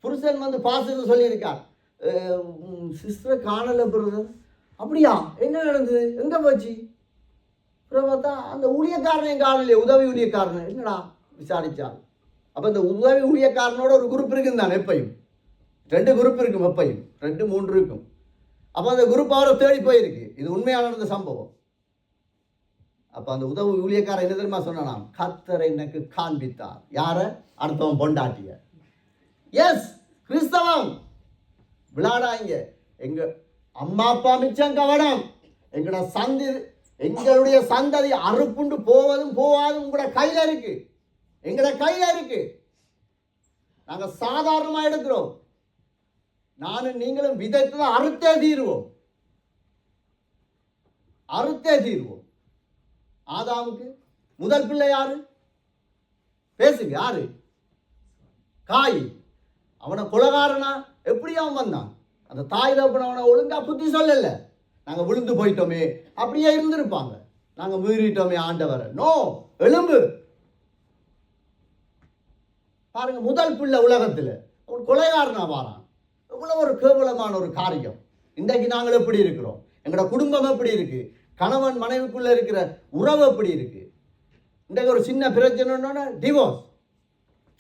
புருஷன் வந்து பாஸ்டர் சொல்லியிருக்கார், சிஸ்டரை காணலை பிரதர். அப்படியா, என்ன நடந்தது, எங்கே போச்சு? அப்புறம் பார்த்தா அந்த ஊழியக்காரனையும் காணலையே, உதவி ஊழியக்காரனை. என்னடா விசாரிச்சார். அப்போ இந்த உதவி ஊழியக்காரனோட ஒரு குரூப் இருக்குன்னு தானே, எப்பையும் 2 குரூப் இருக்கும், எப்பையும் 2 3 இருக்கும். அப்போ அந்த குரூப் அவரை தேடி போயிருக்கு. இது உண்மையாக நடந்த சம்பவம். அப்போ அந்த உதவி ஊழியக்காரன் என்ன தெரியுமா சொன்னான், கர்த்தர் எனக்கு காண்பித்தார். யாரை? அடுத்தவன் பொண்டாட்டிய. எஸ், கிறிஸ்தவம் விளையாடாங்க. எங்க அம்மா அப்பா மிச்சம் கவனம். எங்களுடைய சந்ததி அறுப்புண்டு போவதும் போவாதும் உங்களோட கையில இருக்கு, எங்களோட கையில இருக்கு. நாங்க சாதாரணமா எடுக்கிறோம். நானும் நீங்களும் விதைத்ததை அறுத்தே தீருவோம், அறுத்தே தீருவோம். ஆதாமுக்கு முதல் பிள்ளை யாரு? பேசுங்க, யாரு? காய். அவனை கொலகாரனா எப்படி அவன் வந்தான்? அந்த தாய் தகப்பன் அவனை ஒழுங்கா புத்தி சொல்லல. நாங்க விழுந்து போயிட்டோமே, அப்படியே இருந்திருப்பாங்க. நாங்க மீறிட்டோமே ஆண்டவரை. நோ, எலும்பு பாருங்க, முதல் பிள்ளை உலகத்துல அவன் கொலைகாரனா வாரான். எவ்வளவு ஒரு கேவலமான ஒரு காரியம். இன்றைக்கு நாங்கள் எப்படி இருக்கிறோம்? எங்களோட குடும்பம் எப்படி இருக்கு? கணவன் மனைவிக்குள்ள இருக்கிற உறவு எப்படி இருக்கு? இன்றைக்கு ஒரு சின்ன பிரச்சனை, டிவோர்ஸ்.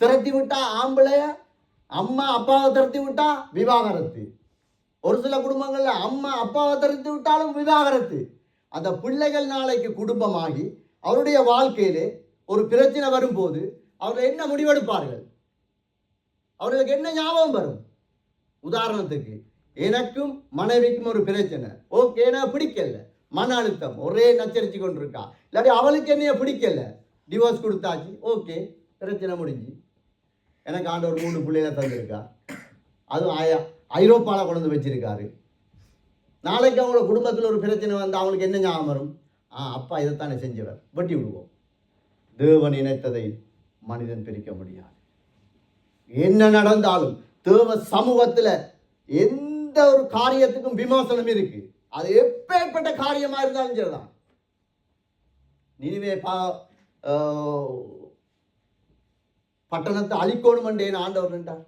திரட்டி விட்டா ஆம்பளைய, அம்மா அப்பாவை திரட்டி விட்டா விவாகரத்து. ஒரு சில குடும்பங்கள்ல அம்மா அப்பாவை திரட்டி விட்டாலும் விவாகரத்து. அந்த பிள்ளைகள் நாளைக்கு குடும்பமாகி அவருடைய வாழ்க்கையிலே ஒரு பிரச்சனை வரும்போது அவர்கள் என்ன முடிவெடுப்பார்கள்? அவர்களுக்கு என்ன ஞாபகம் வரும்? உதாரணத்துக்கு, எனக்கும் மனைவிக்கும் ஒரு பிரச்சனை, ஓகே, நான் பிடிக்கல, மன அழுத்தம், ஒரே நச்சரிச்சு கொண்டிருக்கா. இல்லாட்டி அவளுக்கு என்னைய பிடிக்கல, டிவோர்ஸ் கொடுத்தாச்சு, ஓகே, பிரச்சனை முடிஞ்சு. எனக்கு ஆண்டவர் 3 பிள்ளைகளை தந்திருக்கா, அதுவும் ஐரோப்பாவில் கொண்டு வச்சிருக்காரு. நாளைக்கு அவங்களோட குடும்பத்தில் ஒரு பிரச்சனை வந்து அவங்களுக்கு என்ன ஞாபகம் வரும்? அப்பா இதைத்தானே செஞ்சவர், வெட்டி விடுவோம். தேவன் இணைத்ததை மனிதன் பிரிக்க முடியாது. என்ன நடந்தாலும் தேவ சமூகத்தில் எந்த ஒரு காரியத்துக்கும் விமர்சனம் இருக்கு. அது எப்பேற்பட்ட காரியமா இருந்தாலும் சரிதான். நினிவே பட்டணத்தை அழிக்கணும் என்றேன் ஆண்டவர் என்றார்.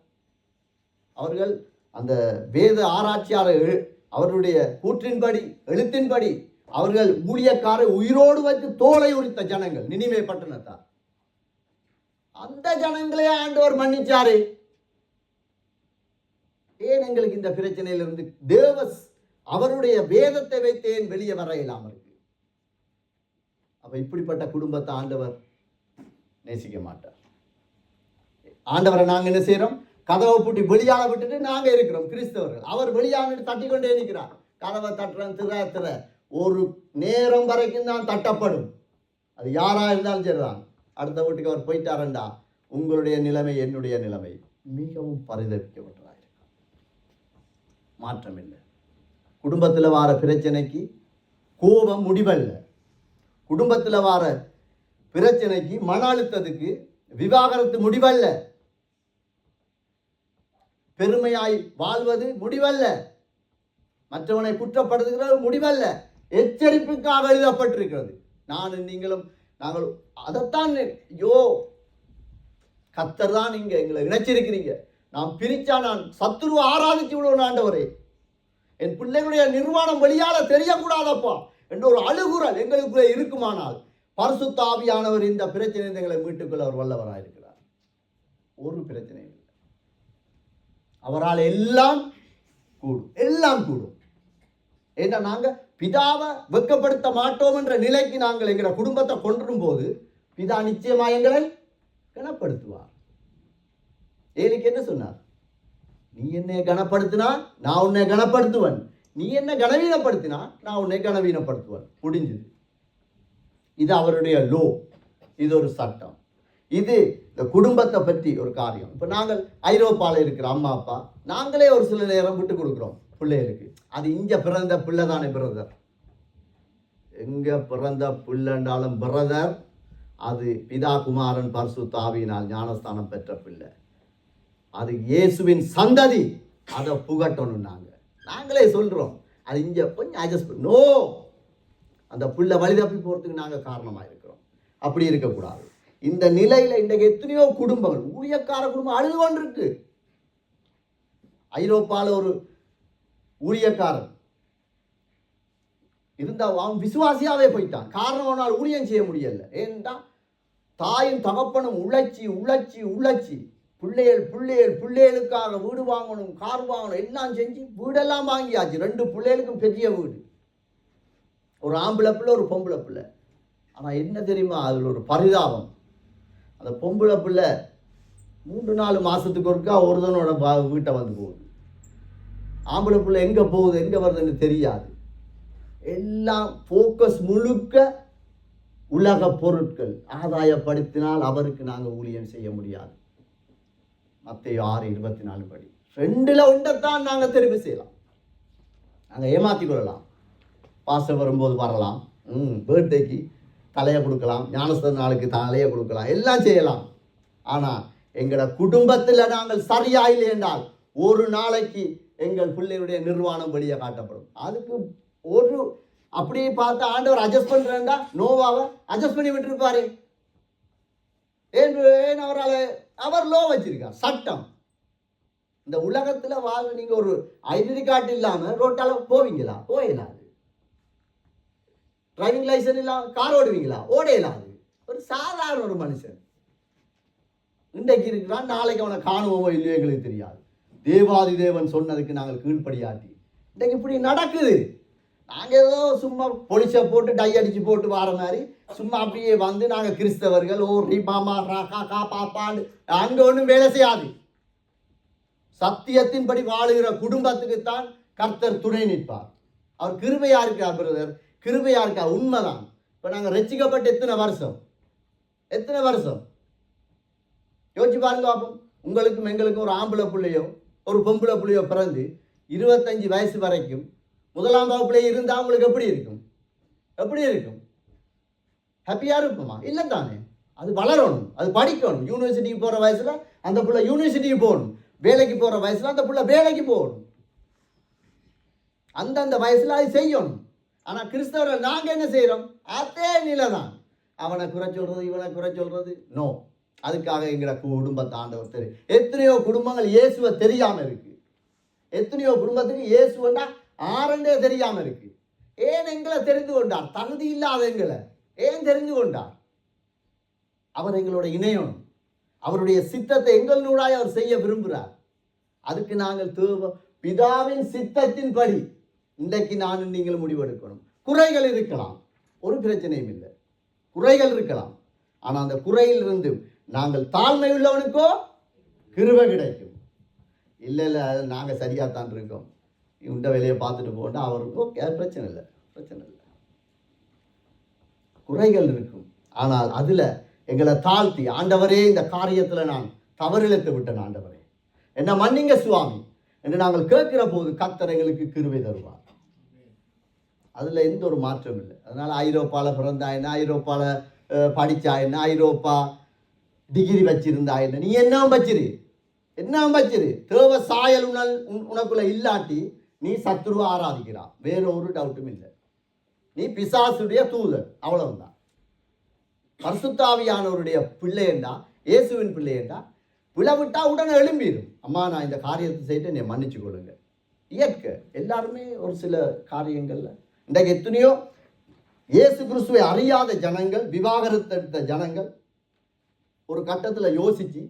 அவர்கள் அந்த வேத ஆராய்ச்சியாளர் அவருடைய கூற்றின்படி, எழுத்தின்படி அவர்கள் ஊழியக்காரை உயிரோடு வைத்து தோலை உரித்த ஜனங்கள் நினிவே பட்டணத்தார். அந்த ஜனங்களே ஆண்டவர் மன்னிச்சாரு. ஏன் எங்களுக்கு இந்த பிரச்சனையிலிருந்து அவருடைய வேதத்தை வைத்தேன் வெளியே வர இல்லாமல் இருக்கு? அப்ப இப்படிப்பட்ட குடும்பத்தை ஆண்டவர் நேசிக்க மாட்டார். ஆண்டவரை நாங்க என்ன செய்யறோம்? கதவை பூட்டி வெளியால விட்டுட்டு நாங்க இருக்கிறோம் கிறிஸ்தவர்கள். அவர் வெளியான்னு தட்டி கொண்டே நிற்கிறார். கதவை தட்டுறேன், திற ஒரு நேரம் வரைக்கும் தான் தட்டப்படும். அது யாரா இருந்தாலும் சரிதான். அடுத்த வீட்டுக்கு அவர் போயிட்டாரண்டா, உங்களுடைய நிலைமை என்னுடைய நிலைமை மிகவும் பரிதவிக்கப்பட்டதாயிருக்கும். மாற்றம் இல்லை. குடும்பத்தில் வார பிரச்சனைக்கு கோபம் முடிவல்ல. குடும்பத்தில் வார பிரச்சனைக்கு, மன அழுத்தத்துக்கு விவாகரத்து முடிவல்ல. பெருமையாய் வாழ்வது முடிவல்ல. மற்றவனை குற்றப்படுத்துகிறது முடிவல்ல. எச்சரிப்புக்காக எழுதப்பட்டிருக்கிறது. நீங்களும் நாங்கள் அதைத்தான் கர்த்தர் தான் நீங்க எங்களை இணைச்சிருக்கிறீங்க. நான் பிரிச்சா நான் சத்துருவை ஆராதிச்சு விடுவேன் ஆண்டவரே. என் பிள்ளைகளுடைய நிர்வாணம் வெளியால தெரியக்கூடாதப்பா என்ற ஒரு அழுகுறல் எங்களுக்குள்ளே இருக்குமானால் பரிசுத்த ஆவியானவர் இந்த பிரச்சனை எங்களை மீட்டுக்குள்ள அவர் வல்லவராயிருக்கிறார். ஒரு பிரச்சனையும் இல்லை. அவரால் எல்லாம் கூடும், எல்லாம் கூடும். ஏன்னா நாங்கள் பிதாவை வெட்கப்படுத்த மாட்டோம் என்ற நிலைக்கு நாங்கள் எங்களை குடும்பத்தை கொண்டிரும் போது பிதா நிச்சயமா எங்களை கனப்படுத்துவார். ஏலிக்கு என்ன சொன்னார்? நீ என்னை கனப்படுத்தினா நான் உன்னை கனப்படுத்துவேன், நீ என்ன கனவீனப்படுத்தினா நான் உன்னை கனவீனப்படுத்துவேன். முடிஞ்சது. இது அவருடைய லோ, இது ஒரு சட்டம். இது இந்த குடும்பத்தை பற்றி ஒரு காரியம். இப்போ நாங்கள் ஐரோப்பாவில் இருக்கிற அம்மா அப்பா நாங்களே ஒரு சில நேரம் விட்டு கொடுக்குறோம் பிள்ளைகளுக்கு. அது இங்கே பிறந்த பிள்ளை தானே பிரதர். எங்கே பிறந்த பிள்ளைண்டாலும் பிரதர், அது பிதா குமாரன் பரிசுத்த ஆவியினால் ஞானஸ்தானம் பெற்ற பிள்ளை. அது இயேசுவின் சந்ததி. அதை புகட்டணும். நாங்களே சொல்கிறோம். அது இங்கே கொஞ்சம் அட்ஜஸ்ட் நோ, அந்த பிள்ளை வழி தப்பி போகிறதுக்கு நாங்கள் காரணமாக இருக்கிறோம். அப்படி இருக்கக்கூடாது. இந்த நிலையில் இன்றைக்கு எத்தனையோ குடும்பங்கள், ஊழியக்கார குடும்பம் அழுது கொண்டிருக்கு. ஐரோப்பாவில் ஒரு ஊழியக்காரன் இருந்தா அவன் விசுவாசியாவே போயிட்டான். காரணம் அவனால் ஊழியம் செய்ய முடியல. ஏன்னா தாயும் தகப்பனும் உழைச்சி உழைச்சி உழைச்சி பிள்ளைகளுக்காக வீடு வாங்கணும், கார் வாங்கணும், எல்லாம் செஞ்சு வீடெல்லாம் வாங்கியாச்சு. 2 பிள்ளைகளுக்கும் பெரிய வீடு, ஒரு ஆம்பளை பிள்ளை ஒரு பொம்பளை பிள்ளை. ஆனால் என்ன தெரியுமா, அதில் ஒரு பரிதாபம். அந்த பொம்பளை பிள்ளை 3-4 மாதத்துக்கு ஒருக்கா ஒருத்தனோட வீட்டை வந்து போகுது. ஆம்பளை பிள்ளை எங்கே போகுது எங்கே வருதுன்னு தெரியாது. எல்லாம் ஃபோக்கஸ் முழுக்க உலக பொருட்கள். ஆதாயப்படுத்தினால் அவருக்கு நாங்கள் ஊழியம் செய்ய முடியாது. மத்தேயு 6:24 படி 2ல் ஒன்றைத்தான் நாங்கள் தெரிவு செய்யலாம். நாங்கள் ஏமாற்றிக் கொள்ளலாம். பாஸ்டர் வரும்போது வரலாம், பர்த்டேக்கு தலையை கொடுக்கலாம், ஞானஸ்தான நாளுக்கு தலையை கொடுக்கலாம், எல்லாம் செய்யலாம். ஆனால் எங்களோட குடும்பத்தில் நாங்கள் சரியா இல்லை என்றால் ஒரு நாளைக்கு எங்கள் பிள்ளையுடைய நிர்வாணம் வெளியே காட்டப்படும். அதுக்கு ஒரு அப்படியே பார்த்தா ஆண்டவர் அட்ஜஸ்ட் பண்ணுறேன்டா நோவாவை அட்ஜஸ்ட் பண்ணி விட்டுருப்பாரு. ஏன் அவர் லோ வச்சிருக்கார் சட்டம். இந்த உலகத்தில் வாழ நீங்கள் ஒரு ஐடென்டி கார்டு இல்லாமல் ரோட்டால் போவீங்களா? போயிடலாது. டிரைவிங் லைசன்ஸ் இல்லாமல் கார் ஓடுவீங்களா? ஓடையலாது. ஒரு சாதாரண ஒரு மனுஷன் இன்றைக்கு இருக்கிறான், நாளைக்கு அவனை காணுவோமோ இல்லையோ எங்களுக்கு தெரியாது. தேவாதி தேவன் சொன்னதுக்கு நாங்கள் கீழ்ப்படியாட்டி இன்றைக்கு இப்படி நடக்குது. நாங்கள் ஏதோ சும்மா பொலிசை போட்டு டை அடித்து போட்டு வர மாதிரி சும்மா அப்படியே வந்து நாங்கள் கிறிஸ்தவர்கள் ஓ ரீ மாமா ராக்கா கா பாப்பான்னு அங்கே ஒன்றும் வேலை செய்யாது. சத்தியத்தின்படி வாழுகிற குடும்பத்துக்குத்தான் கர்த்தர் துணை நிற்பார். அவர் கிருபையா இருக்கார் பிரதர், கிருபையா இருக்கா, உண்மைதான். இப்போ நாங்கள் ரட்சிக்கப்பட்டு எத்தனை வருஷம் யோசிச்சு பாருங்க பார்ப்போம். உங்களுக்கும் எங்களுக்கும் ஒரு ஆம்பளை பிள்ளையோ ஒரு பொம்பளை பிள்ளையோ பிறந்து 25 வயசு வரைக்கும் 1ஆம் வகுப்புல இருந்தால் உங்களுக்கு எப்படி இருக்கும்? ஹாப்பியாக இருக்குமா? இல்லை தானே. அது வளரணும், அது படிக்கணும். யூனிவர்சிட்டிக்கு போகிற வயசில் அந்த பிள்ளை யூனிவர்சிட்டிக்கு போகணும், வேலைக்கு போகிற வயசில் அந்த பிள்ளை வேலைக்கு போகணும். அந்தந்த வயசில் அது செய்யணும். ஆனால் கிறிஸ்தவர்கள் நாங்கள் என்ன செய்கிறோம்? அதே நிலை தான். அவனை குறை சொல்கிறது, இவனை குறை சொல்கிறது. நோ, அதுக்காக எங்களை குடும்பத்தை ஆண்டவர் தெரியும். எத்தனையோ குடும்பங்கள் இயேசுவை தெரியாமல் இருக்கு. எத்தனையோ குடும்பத்துக்கு இயேசுவண்டா ஆரண்டே தெரியாமல் இருக்கு. ஏன் எங்களை தெரிந்து கொண்டார்? தகுதி இல்லாத எங்களை ஏன் தெரிந்து கொண்டார்? அவர் எங்களோட இணையணும். அவருடைய சித்தத்தை எங்கள் நூடாய் அவர் செய்ய விரும்புகிறார். அதுக்கு நாங்கள் பிதாவின் சித்தத்தின் படி இன்றைக்கு நானும் நீங்கள் முடிவெடுக்கணும். குறைகள் இருக்கலாம், ஒரு பிரச்சனையும் இல்லை. குறைகள் இருக்கலாம். ஆனால் அந்த குறையிலிருந்து நாங்கள் தாழ்மை உள்ளவனுக்கோ கிருபை கிடைக்கும். இல்லை நாங்கள் சரியாகத்தான் இருக்கோம், இந்த வேலையை பார்த்துட்டு போட்டா அவருக்கோ பிரச்சனை இல்லை. குறைகள் இருக்கும். ஆனால் அதில் எங்களை தாழ்த்தி ஆண்டவரே இந்த காரியத்தில் நான் தவறிழைத்து விட்டேன், ஆண்டவரே என்ன மன்னிங்க சுவாமி என்று நாங்கள் கேட்கிற போது கர்த்தர் எங்களுக்கு கிருபை தருவார். அதில் எந்த ஒரு மாற்றம் இல்லை. அதனால் ஐரோப்பாவில் பிறந்தா என்ன, ஐரோப்பாவில் படித்தா என்ன, ஐரோப்பா டிகிரி வச்சிருந்தா என்ன, நீ என்னவும் வச்சிரு தேவ சாயல் உனக்குள்ள இல்லாட்டி நீ சத்துருவ ஆராதிக்கிறா, வேற ஒரு டவுட்டும் இல்லை. நீ பிசாசுடைய தூதர், அவ்வளவுதான். பரிசுத்தாவியானவருடைய பிள்ளையண்டா, இயேசுவின் பிள்ளையண்டா, விழவிட்டா உடனே எழும்பிடும். அம்மா நான் இந்த காரியத்தை செய்து என்னை மன்னிச்சு கொள்ளுங்க. இயற்கை எல்லாருமே ஒரு சில காரியங்கள்ல இன்றைக்கு எத்தனையோ இயேசு கிறிஸ்துவை அறியாத ஜனங்கள், விவாகரத்து எடுத்த ஜனங்கள் ஒரு கட்டத்தில் யோசிச்சு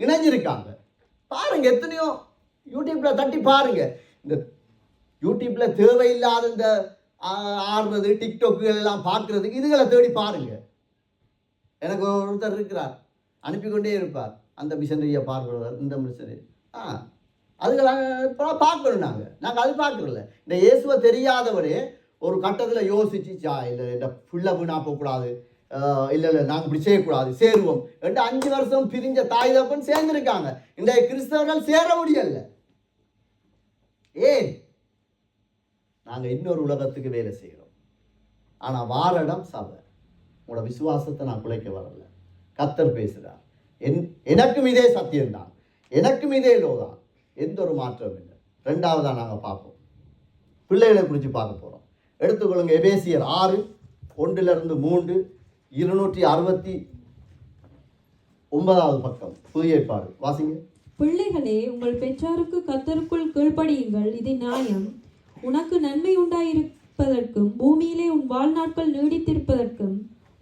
இணைஞ்சிருக்காங்க. பாருங்க, எத்தனையோ யூடியூப்ல தட்டி பாருங்க. இந்த யூடியூப்ல தேவையில்லாத இந்த ஆடுறது, டிக்டாக்குகள் எல்லாம் பார்க்கறதுக்கு இதுகளை தேடி பாருங்க. எனக்கு ஒருத்தர் இருக்கிறார், அனுப்பிக்கொண்டே இருப்பார். அந்த மிஷனரியை பார்க்கிறவர், இந்த மிஷனரி அதுக்கெல்லாம் பார்க்கணும். நாங்கள் அது பார்க்கறதில்ல. இந்த இயேசுவை தெரியாதவரே ஒரு கட்டத்தில் யோசிச்சு, இல்லை இந்த புள்ள வீணா போகக்கூடாது, இல்லை நாங்கள் இப்படி செய்யக்கூடாது, சேருவோம் ரெண்டு 5 வருஷம் பிரிஞ்ச தாய் தப்பன் சேர்ந்துருக்காங்க. இந்த கிறிஸ்தவர்கள் சேர முடியல. ஏன்? நாங்கள் இன்னொரு உலகத்துக்கு வேலை செய்கிறோம். ஆனால் வாரடம் சபை. உங்களோட விசுவாசத்தை நான் குலைக்க வரல. கர்த்தர் பேசுகிறார். எனக்கும் இதே சத்தியம்தான், எனக்கும் இதே லோதான், எந்த ஒரு மாற்றம் இல்லை. 2வதாக நாங்கள் பார்ப்போம், பிள்ளைகளை குறித்து பார்க்க போகிறோம். எடுத்துக்கொள்ளுங்க, எபேசியர் 6:1-3, 269வது பக்கம், புதிய ஏற்பாடு. வாசிங்க. பிள்ளைகளே, உங்கள் பெற்றோருக்கு கர்த்தருக்குள் கீழ்ப்படியுங்கள், இது நியாயம். உனக்கு நன்மை உண்டாயிருப்பதற்கும் பூமியிலே உன் வாழ்நாட்கள் நீடித்திருப்பதற்கும்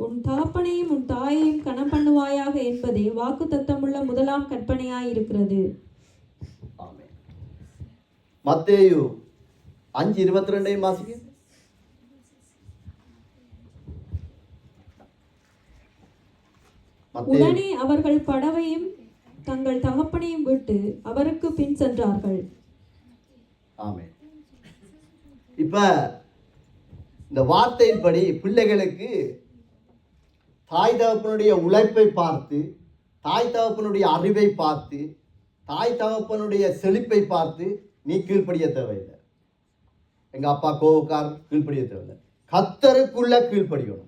உன் தகப்பனையும் உன் தாயையும் கனம் பண்ணுவாயாக என்பதே வாக்கு தத்தமுள்ள முதலாம் கற்பனையாயிருக்கிறது. மத்தேயு 5:22 வாசிங்க. உடனே அவர்கள் படவையும் தங்கள் தகப்பனையும் விட்டு அவருக்கு பின் சென்றார்கள். ஆமென். இப்ப இந்த வார்த்தையின்படி பிள்ளைகளுக்கு தாய் தகப்பனுடைய உழைப்பை பார்த்து, தாய் தகப்பனுடைய அறிவை பார்த்து, தாய் தகப்பனுடைய செழிப்பை பார்த்து நீ கீழ்ப்படிய தேவையில்லை. எங்க அப்பா கோவக்கார், கீழ்ப்படிய தேவையில்லை. கர்த்தருக்குள்ள கீழ்ப்படியணும்.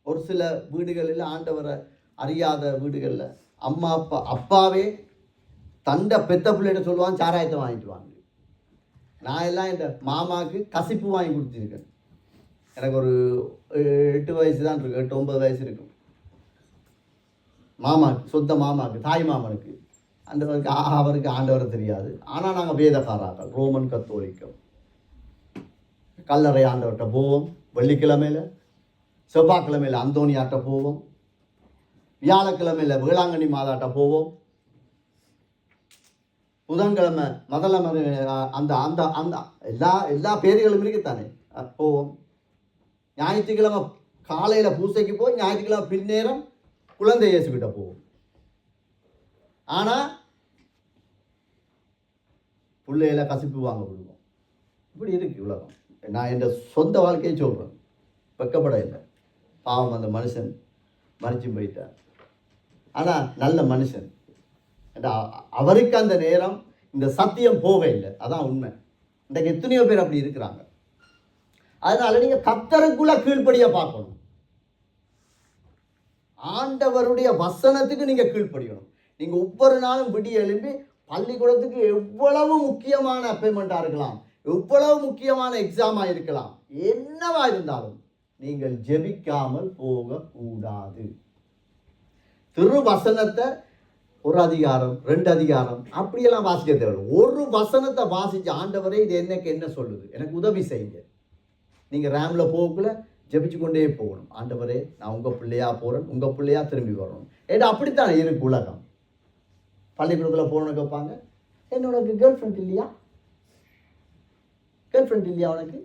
ஒரு சில வீடுகளில், ஆண்டவரை அறியாத வீடுகளில் அம்மா அப்பாவே தண்டை பெத்த பிள்ளைகிட்ட சொல்லுவான், சாராயத்தை வாங்கிட்டு வாங்க. நான் எல்லாம் இந்த மாமாவுக்கு கசிப்பு வாங்கி கொடுத்துருக்கேன். எனக்கு ஒரு 8 வயசு தான் இருக்கு, 8-9 வயசு இருக்கும். மாமாவுக்கு, சொந்த மாமாவுக்கு, தாய் மாமனுக்கு. அந்த அவருக்கு ஆண்டவரை தெரியாது. ஆனால் நாங்கள் வேதக்காராக்கள், ரோமன் கத்தோலிக்கம். கல்லறை ஆண்டவர்கிட்ட போவோம் வெள்ளிக்கிழமையில், செவ்வாய்க்கிழமையில் அந்தோனியாட்ட போவோம், வியாழக்கிழமையில் வேளாங்கண்ணி மாதாட்ட போவோம், புதன்கிழமை முதல்ல அந்த அந்த அந்த எல்லா பேர்களும் இருக்குத்தானே போவோம். ஞாயிற்றுக்கிழமை காலையில் பூசைக்கு போய் ஞாயிற்றுக்கிழமை பின்னேரம் குழந்தை இயேசுகிட்ட போவோம். ஆனால் பிள்ளையில கசிப்பு வாங்க விடுவோம். இப்படி இருக்கு உலகம். நான் என் சொந்த வாழ்க்கையை சொல்கிறேன், வெக்கப்பட இல்லை. பாவம், அந்த மனுஷன் மறிச்சு போயிட்டார். ஆனால் நல்ல மனுஷன். அவருக்கு அந்த நேரம் இந்த சத்தியம் போக இல்லை. அதான் உண்மை. இன்றைக்கு எத்தனையோ பேர் அப்படி இருக்கிறாங்க. அதனால நீங்க கர்த்தருக்குள்ள கீழ்ப்படிய பார்க்கணும். ஆண்டவருடைய வசனத்துக்கு நீங்க கீழ்ப்படியணும். நீங்க ஒவ்வொரு நாளும் விடிய எழும்பி பள்ளிக்கூடத்துக்கு எவ்வளவு முக்கியமான அப்பாயின்மெண்டா இருக்கலாம், எவ்வளவு முக்கியமான எக்ஸாமா இருக்கலாம், என்னவா இருந்தாலும் நீங்கள் ஜெபிக்காமல் போக கூடாது. திருவசனத்தை ஒரு அதிகாரம் 2 அதிகாரம் அப்படியெல்லாம் வாசிக்க தேவை. ஒரு வசனத்தை வாசிச்சு, ஆண்டவரே இது எனக்கு என்ன சொல்லுது, எனக்கு உதவி செய்யுங்க. நீங்கள் ரேம்ல போகக்குள்ள ஜெபிச்சு கொண்டே போகணும். ஆண்டவரே நான் உங்கள் பிள்ளையா போகிறேன், உங்கள் பிள்ளையா திரும்பி வரணும். ஏன்னா அப்படித்தான் இருக்கு உலகம். பள்ளிக்கூடத்தில் போகணுன்னு கேட்பாங்க, என்னோட கேர்ள் ஃப்ரெண்ட் இல்லையா, கேர்ள் ஃப்ரெண்ட் இல்லையா உனக்கு,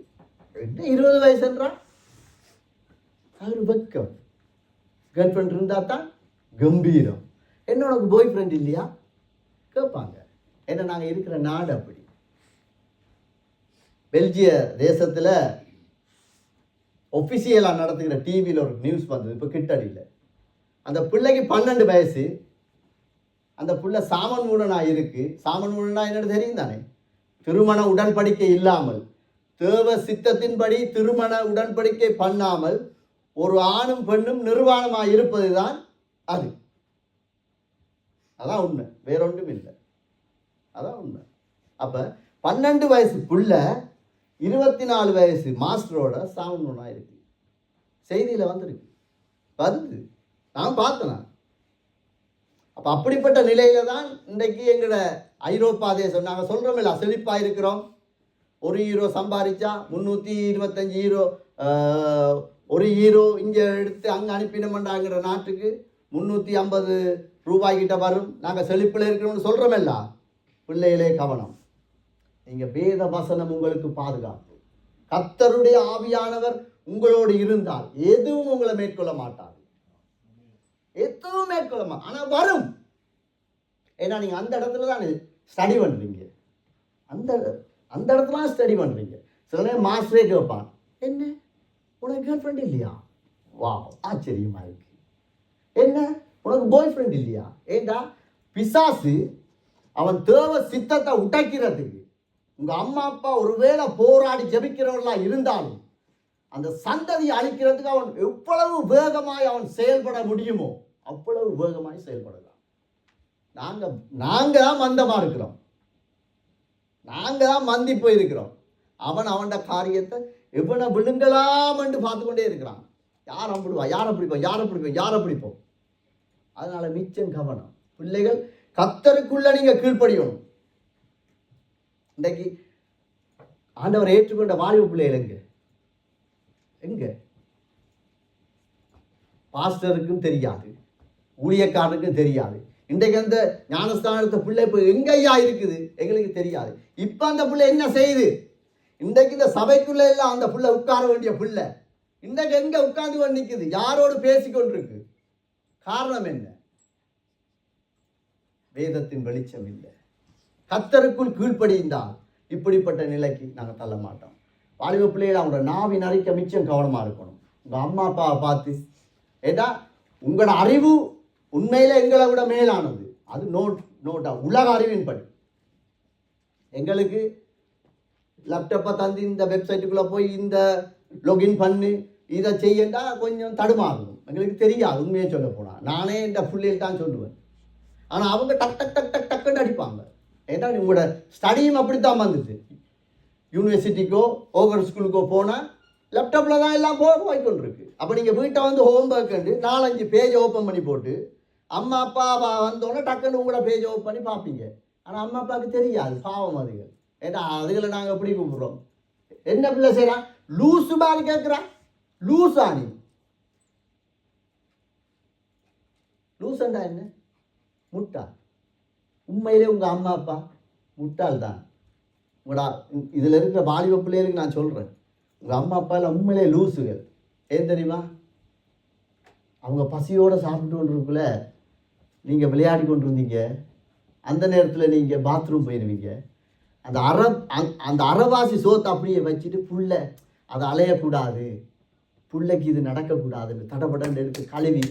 20 வயசுன்றான். அது வெக்கம். கேர்ள் ஃப்ரெண்ட் இருந்தால் தான் கம்பீரம். என்னோட பாய் ஃப்ரெண்ட் இல்லையா கேட்பாங்க. ஏன்னா நாங்கள் இருக்கிற நாடு அப்படி. பெல்ஜிய தேசத்தில் ஒஃபிஷியலாக நடத்துகிற டிவியில் ஒரு நியூஸ் வந்தது இப்போ கிட்டடியில். அந்த பிள்ளைக்கு 12 வயசு. அந்த பிள்ளை சாமன் மூடனாக இருக்கு. சாமன் மூடனா என்னன்னு தெரியும் தானே. திருமண உடன்படிக்கை இல்லாமல், தேவ சித்தத்தின்படி திருமண உடன்படிக்கை பண்ணாமல் ஒரு ஆணும் பெண்ணும் நிர்வாணமாக இருப்பது தான் அது. அதான் உண்மை, வேறொன்றும் இல்லை. அதான் உண்மை. அப்போ 12 வயசுக்குள்ள 24 வயசு மாஸ்டரோட சாவணும்னா இருக்கு, செய்தியில் வந்துருக்கு, வந்து நான் பார்த்தேன். அப்போ அப்படிப்பட்ட நிலையில தான் இன்றைக்கு எங்களோட ஐரோப்பா தேசம் நாங்கள் சொல்கிறோமில்ல, செழிப்பாக இருக்கிறோம். €1 சம்பாதிச்சா 325 யூரோ, €1 இங்கே எடுத்து அங்கே அனுப்பினோம்டாங்கிற நாட்டுக்கு 350 ரூபாய்கிட்ட வரும். நாங்கள் செழிப்பில் இருக்கிறோம்னு சொல்கிறோமில்ல. பிள்ளைகளே கவனம், நீங்கள் வேத வசனம் உங்களுக்கு பாதுகாப்பு. கர்த்தருடைய ஆவியானவர் உங்களோடு இருந்தால் எதுவும் உங்களை மேற்கொள்ள மாட்டார், எதுவும் மேற்கொள்ள மாட்டார். ஆனால் வரும். ஏன்னா நீங்கள் அந்த இடத்துல தான் ஸ்டடி பண்ணுறீங்க, அந்த இடத்துல ஸ்டடி பண்ணுறீங்க. சில நேரம் மாஸ்டரே கேட்பான், என்ன உனக்கு கேர்ள் ஃப்ரெண்ட் இல்லையா? வா, ஆச்சரியமா இருக்கு. என்ன உனக்கு பாய் ஃப்ரெண்ட் இல்லையா? ஏண்டா பிசாசு அவன் தேவ சித்தத்தை உடைக்கிறதுக்கு உங்கள் அம்மா அப்பா ஒருவேளை போராடி ஜெபிக்கிறவர்களா இருந்தாலும் அந்த சந்ததியை அழிக்கிறதுக்கு அவன் எவ்வளவு வேகமாய் அவன் செயல்பட முடியுமோ அவ்வளவு வேகமாய் செயல்படலாம். நாங்கள் தான் மந்தமாக இருக்கிறோம், நாங்கள் தான் மந்தி போயிருக்கிறோம். அவனோட காரியத்தை எவனை விழுங்கலாம் என்று பார்த்து கொண்டே இருக்கிறான். யாரை பிடிப்போம், யாரை பிடிப்போம், யாரை பிடிப்போம், யாரை பிடிப்போம். அதனால மிச்சம் கவனம். பிள்ளைகள் கர்த்தருக்குள்ள நீங்க கீழ்ப்படியணும். இன்றைக்கு ஆண்டவர் ஏற்றுக்கொண்ட வாலிப பிள்ளைகள் எங்க பாஸ்டருக்கும் தெரியாது, ஊழியக்காரருக்கும் தெரியாது. இன்றைக்கு அந்த ஞானஸ்தானத்தை பிள்ளை இப்போ எங்கய்யா இருக்குது எங்களுக்கு தெரியாது. இப்போ அந்த பிள்ளை என்ன செய்யுது? இன்றைக்கு இந்த சபைக்குள்ள எல்லாம் அந்த பிள்ளை உட்கார வேண்டிய பிள்ளை இன்றைக்கு எங்க உட்கார்ந்து கொண்டு நிற்குது, யாரோடு பேசிக்கொண்டிருக்கு? காரணம் என்ன? வேதத்தின் வெளிச்சம் இல்லை. கர்த்தருக்குள் கீழ்ப்படிந்தால் இப்படிப்பட்ட நிலைக்கு நாங்கள் தள்ள மாட்டோம். வாலிப பிள்ளைகள் அவங்களோட நாவின் அறிக்கை மிச்சம் கவனமாக இருக்கணும். உங்கள் அம்மா அப்பாவை பார்த்து, ஏன்னா உங்களோட அறிவு உண்மையில எங்களை விட மேலானது. அது நோட்டா உலக அறிவின்படி. எங்களுக்கு லேப்டாப்பை தந்து இந்த வெப்சைட்டுக்குள்ளே போய் இந்த லொகின் பண்ணி இதை செய்யண்டா கொஞ்சம் தடுமாறும். எங்களுக்கு தெரியாது உண்மையை சொல்ல போனால். நானே இந்த பிள்ளைகள் தான் சொல்லுவேன். ஆனால் அவங்க டக் டக் டக் டக் டக்குன்னு அடிப்பாங்க. ஏன்னா உங்களோட ஸ்டடியும் அப்படித்தான் வந்துட்டு. யூனிவர்சிட்டிக்கோ ஓவர் ஸ்கூலுக்கோ போனால் லேப்டாப்பில் தான் எல்லாம் போய்கொண்டிருக்கு. அப்போ நீங்கள் வீட்டை வந்து ஹோம் ஒர்க்கு 4-5 பேஜ் ஓப்பன் பண்ணி போட்டு அம்மா அப்பா வந்தோடனே டக்குன்னு உங்களோட பேஜ் ஓப்பன் பண்ணி பார்ப்பீங்க. ஆனால் அம்மா அப்பாவுக்கு தெரியாது, பாவம் அதுகள். ஏன்னா அதுகளை நாங்கள் எப்படி கூப்பிடுறோம்? என்ன பிள்ளை செய்யறான்? லூசு மாதிரி கேட்குறான். லூஸா நீ? லூசண்டா என்ன? முட்டாள். உண்மையிலே உங்கள் அம்மா அப்பா முட்டாள் தான். உங்களோட இதில் இருக்கிற வாலிப பிள்ளைகளுக்கு நான் சொல்கிறேன், உங்கள் அம்மா அப்பா எல்லாம் உண்மையிலே லூசுகள். ஏன் தெரியுமா? அவங்க பசியோடு சாப்பிட்டு கொண்டிருக்குள்ள நீங்கள் விளையாடி கொண்டு இருந்தீங்க. அந்த நேரத்தில் நீங்கள் பாத்ரூம் போயிடுவீங்க. அந்த அரைவாசி சோத்தை அப்படியே வச்சுட்டு புள்ள அதை அலையக்கூடாது, பிள்ளைக்கு இது நடக்கக்கூடாதுன்னு தடப்படன்னு எடுத்து கழுவி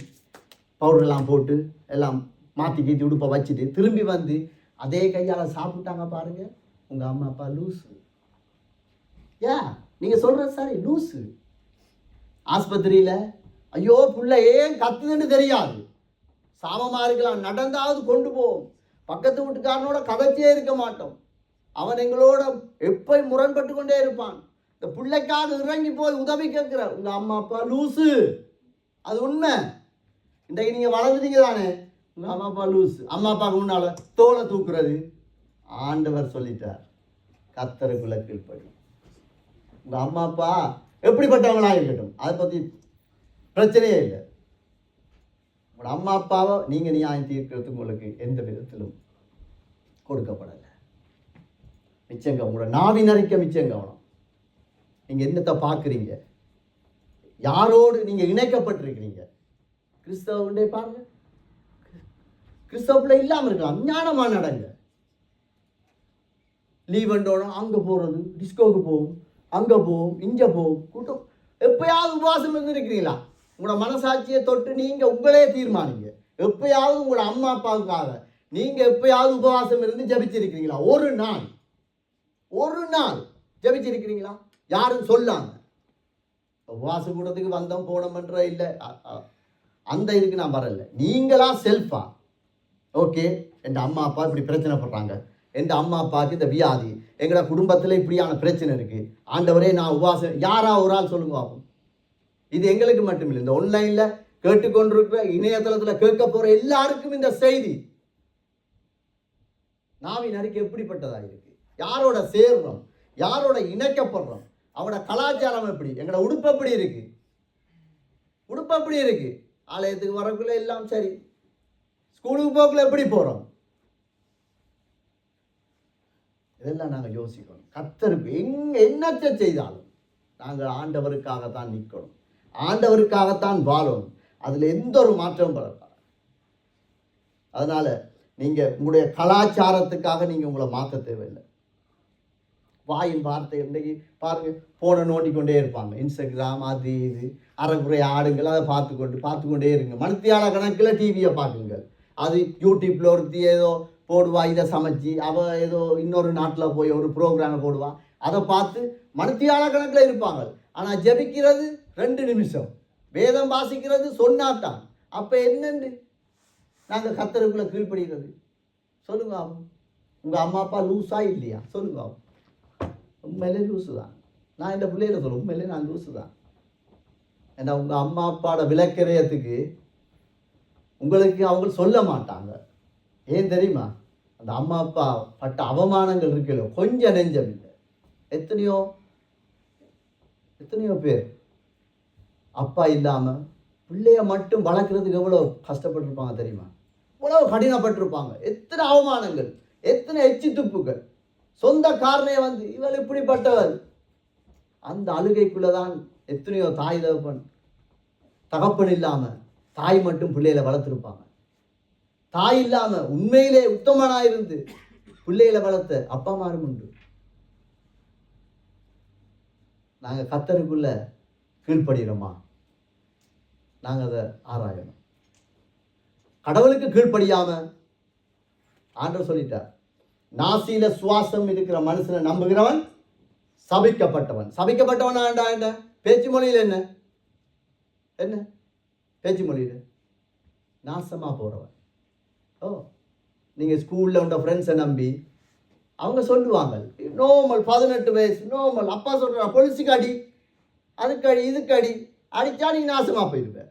பவுடர்லாம் போட்டு எல்லாம் மாற்றி கீத்தி உடுப்பை வச்சுட்டு திரும்பி வந்து அதே கையால் சாப்பிட்டாங்க பாருங்க. உங்கள் அம்மா அப்பா லூஸு. ஏன் நீங்கள் சொல்கிற சாரி லூஸு. ஆஸ்பத்திரியில் ஐயோ புள்ள ஏன் கத்துதுன்னு தெரியாது, சாமமாக இருக்கலாம், நடந்தாவது கொண்டு போவோம். பக்கத்து வீட்டுக்காரனோட கதைச்சே இருக்க மாட்டோம். அவன் எங்களோட எப்போ முரண்பட்டு கொண்டே இருப்பான். இந்த பிள்ளைக்காக இறங்கி போய் உதவி கேட்குற உங்கள் அம்மா அப்பா லூஸு. அது உண்மை. இன்றைக்கு நீங்கள் வளர்ந்துட்டீங்க தானே, உங்கள் அம்மா அப்பா லூஸு. அம்மா அப்பாவுக்கு முன்னால் தோலை தூக்குறது ஆண்டவர் சொல்லிட்டார். கர்த்தருக்குள்ள கீழ்ப்படி. உங்கள் அம்மா அப்பா எப்படிப்பட்டவங்களாக இருக்கட்டும், அதை பற்றி பிரச்சனையே இல்லை. உங்களோட அம்மா அப்பாவை நீங்கள் நியாயம் தீர்க்கிறதுக்கு உங்களுக்கு எந்த விதத்திலும் கொடுக்கப்படலை. மிச்சங்க உங்களோட நாவின் அறிக்கை மிச்சம் கவனம். நீங்கள் என்னத்தை பார்க்குறீங்க, யாரோடு நீங்கள் இணைக்கப்பட்டிருக்கிறீங்க. கிறிஸ்தவண்டே பாருங்க, கிறிஸ்தவத்தில் இல்லாமல் இருக்கலாம், ஞானமாக நடங்க. லீவண்டோட அங்கே போகிறது, டிஸ்கோவுக்கு போகும், அங்கே போகும், இங்கே போகும், கூட்டம். எப்பயாவது உபவாசம் இருந்திருக்கிறீங்களா? உங்களோட மனசாட்சியை தொட்டு நீங்கள் உங்களே தீர்மானிங்க. எப்பயாவது உங்களோட அம்மா அப்பாவுக்காக நீங்கள் எப்பயாவது உபவாசம் இருந்து ஜபிச்சிருக்கிறீங்களா? ஒரு நாள் ஜபிச்சிருக்கிறீங்களா? யாரும் சொல்லாங்க. உபவாச கூடத்துக்கு வந்தோம் போனோம்ன்ற இல்லை, அந்த இதுக்கு நான் வரல. நீங்களா செல்ஃபா ஓகே என் அம்மா அப்பா இப்படி பிரச்சனைப்படுறாங்க, என் அம்மா அப்பாவுக்கு இந்த வியாதி, எங்களோட குடும்பத்தில் இப்படியான பிரச்சனை இருக்குது, ஆண்டவரே நான் உபவாசம், யாரா ஒரு ஆள் சொல்லுங்க ஆகும். இது எங்களுக்கு மட்டும் இல்லை, இந்த ஆன்லைனில் கேட்டுக்கொண்டிருக்கிற இணையதளத்தில் கேட்க போகிற எல்லாருக்கும் இந்த செய்தி நாவின் அறிக்கை எப்படிப்பட்டதாக இருக்கு, யாரோட சேர்றோம், யாரோட இணைக்கப்படுறோம், அவனோட கலாச்சாரம் எப்படி, எங்களோட உடுப்பு எப்படி இருக்கு, உடுப்பு எப்படி இருக்கு, ஆலயத்துக்கு வரக்குள்ள எல்லாம் சரி, ஸ்கூலுக்கு போக்குள்ள எப்படி போகிறோம், இதெல்லாம் நாங்கள் யோசிக்கணும். கர்த்தருக்கு என்னத்தை செய்தாலும் நாங்கள் ஆண்டவருக்காகத்தான் நிற்கணும், ஆண்டவருக்காகத்தான் வாழணும், அதில் எந்த ஒரு மாற்றமும் வரக்கூடாது. அதனால் நீங்கள் உங்களுடைய கலாச்சாரத்துக்காக நீங்கள் உங்களை மாற்ற தேவையில்லை. வாயின் வார்த்தை இன்றைக்கி பாருங்கள், ஃபோனை நோண்டிக்கொண்டே இருப்பாங்க, இன்ஸ்டாகிராம் அது இது அரைக்குறை ஆடுங்கள், அதை பார்த்துக்கொண்டே இருங்க. மணித்தியால கணக்கில் டிவியை பார்க்குங்கள். அது யூடியூப்பில் ஒருத்தி ஏதோ போடுவா, இதை சமைச்சி அவள் ஏதோ இன்னொரு நாட்டில் போய் ஒரு ப்ரோக்ராமை போடுவா, அதை பார்த்து மணித்தியால கணக்கில் இருப்பாங்க. ஆனால் ஜெபிக்கிறது 2 நிமிஷம், வேதம் வாசிக்கிறது சொன்னாத்தான். அப்போ என்னென்று நாங்கள் கர்த்தருக்குள்ளே கீழ்ப்படுகிறது சொல்லுங்க ஆகும். உங்கள் அம்மா அப்பா லூஸா இல்லையா சொல்லுங்க ஆகும். உண்மையிலே லூஸு தான். நான் இந்த பிள்ளையில சொல்லுவேன், உண்மையிலே நான் லூஸு தான். ஏன்னா உங்கள் அம்மா அப்பாவோட விளக்கறையத்துக்கு உங்களுக்கு அவங்க சொல்ல மாட்டாங்க. ஏன் தெரியுமா? அந்த அம்மா அப்பா பட்ட அவமானங்கள் இருக்கல கொஞ்சம் நெஞ்சம் இல்லை. எத்தனையோ பேர் அப்பா இல்லாமல் பிள்ளைய மட்டும் வளர்க்குறதுக்கு எவ்வளோ கஷ்டப்பட்டிருப்பாங்க தெரியுமா? இவ்வளோ கடினப்பட்டிருப்பாங்க. எத்தனை அவமானங்கள், எத்தனை எச்சி துப்புகள். சொந்த காரனே வந்து இவள் இப்படிப்பட்டவள். அந்த அழுகைக்குள்ளே தான் எத்தனையோ தாய் தகப்பன் இல்லாமல் தாய் மட்டும் பிள்ளைகளை வளர்த்துருப்பாங்க. தாய் இல்லாமல் உண்மையிலே உத்தமனாக இருந்து பிள்ளைகளை வளர்த்த அப்பா அம்மாரும் உண்டு. நாங்கள் கர்த்தருக்குள்ள கீழ்ப்படுகிறோமா? நாங்கள் அதை ஆராயணும். கடவுளுக்கு கீழ்ப்படியாம ஆண்டவர் சொல்லிட்டார், நாசியில சுவாசம் இருக்கிற மனுஷனை நம்புகிறவன் சபிக்கப்பட்டவன். சபிக்கப்பட்டவன் ஆண்டா பேச்சு மொழியில் என்ன என்ன பேச்சு மொழியில் நாசமா போறவன். ஓ, நீங்க ஸ்கூல்ல உண்ட ஃப்ரெண்ட்ஸை நம்பி அவங்க சொல்லுவாங்க நோமல் 18 வயசு நோமல், அப்பா சொல்ற பொலிசுக்கு அடி, அதுக்கு அடி, இதுக்கு அடி, அடிச்சா நீங்க நாசமா போயிருப்ப.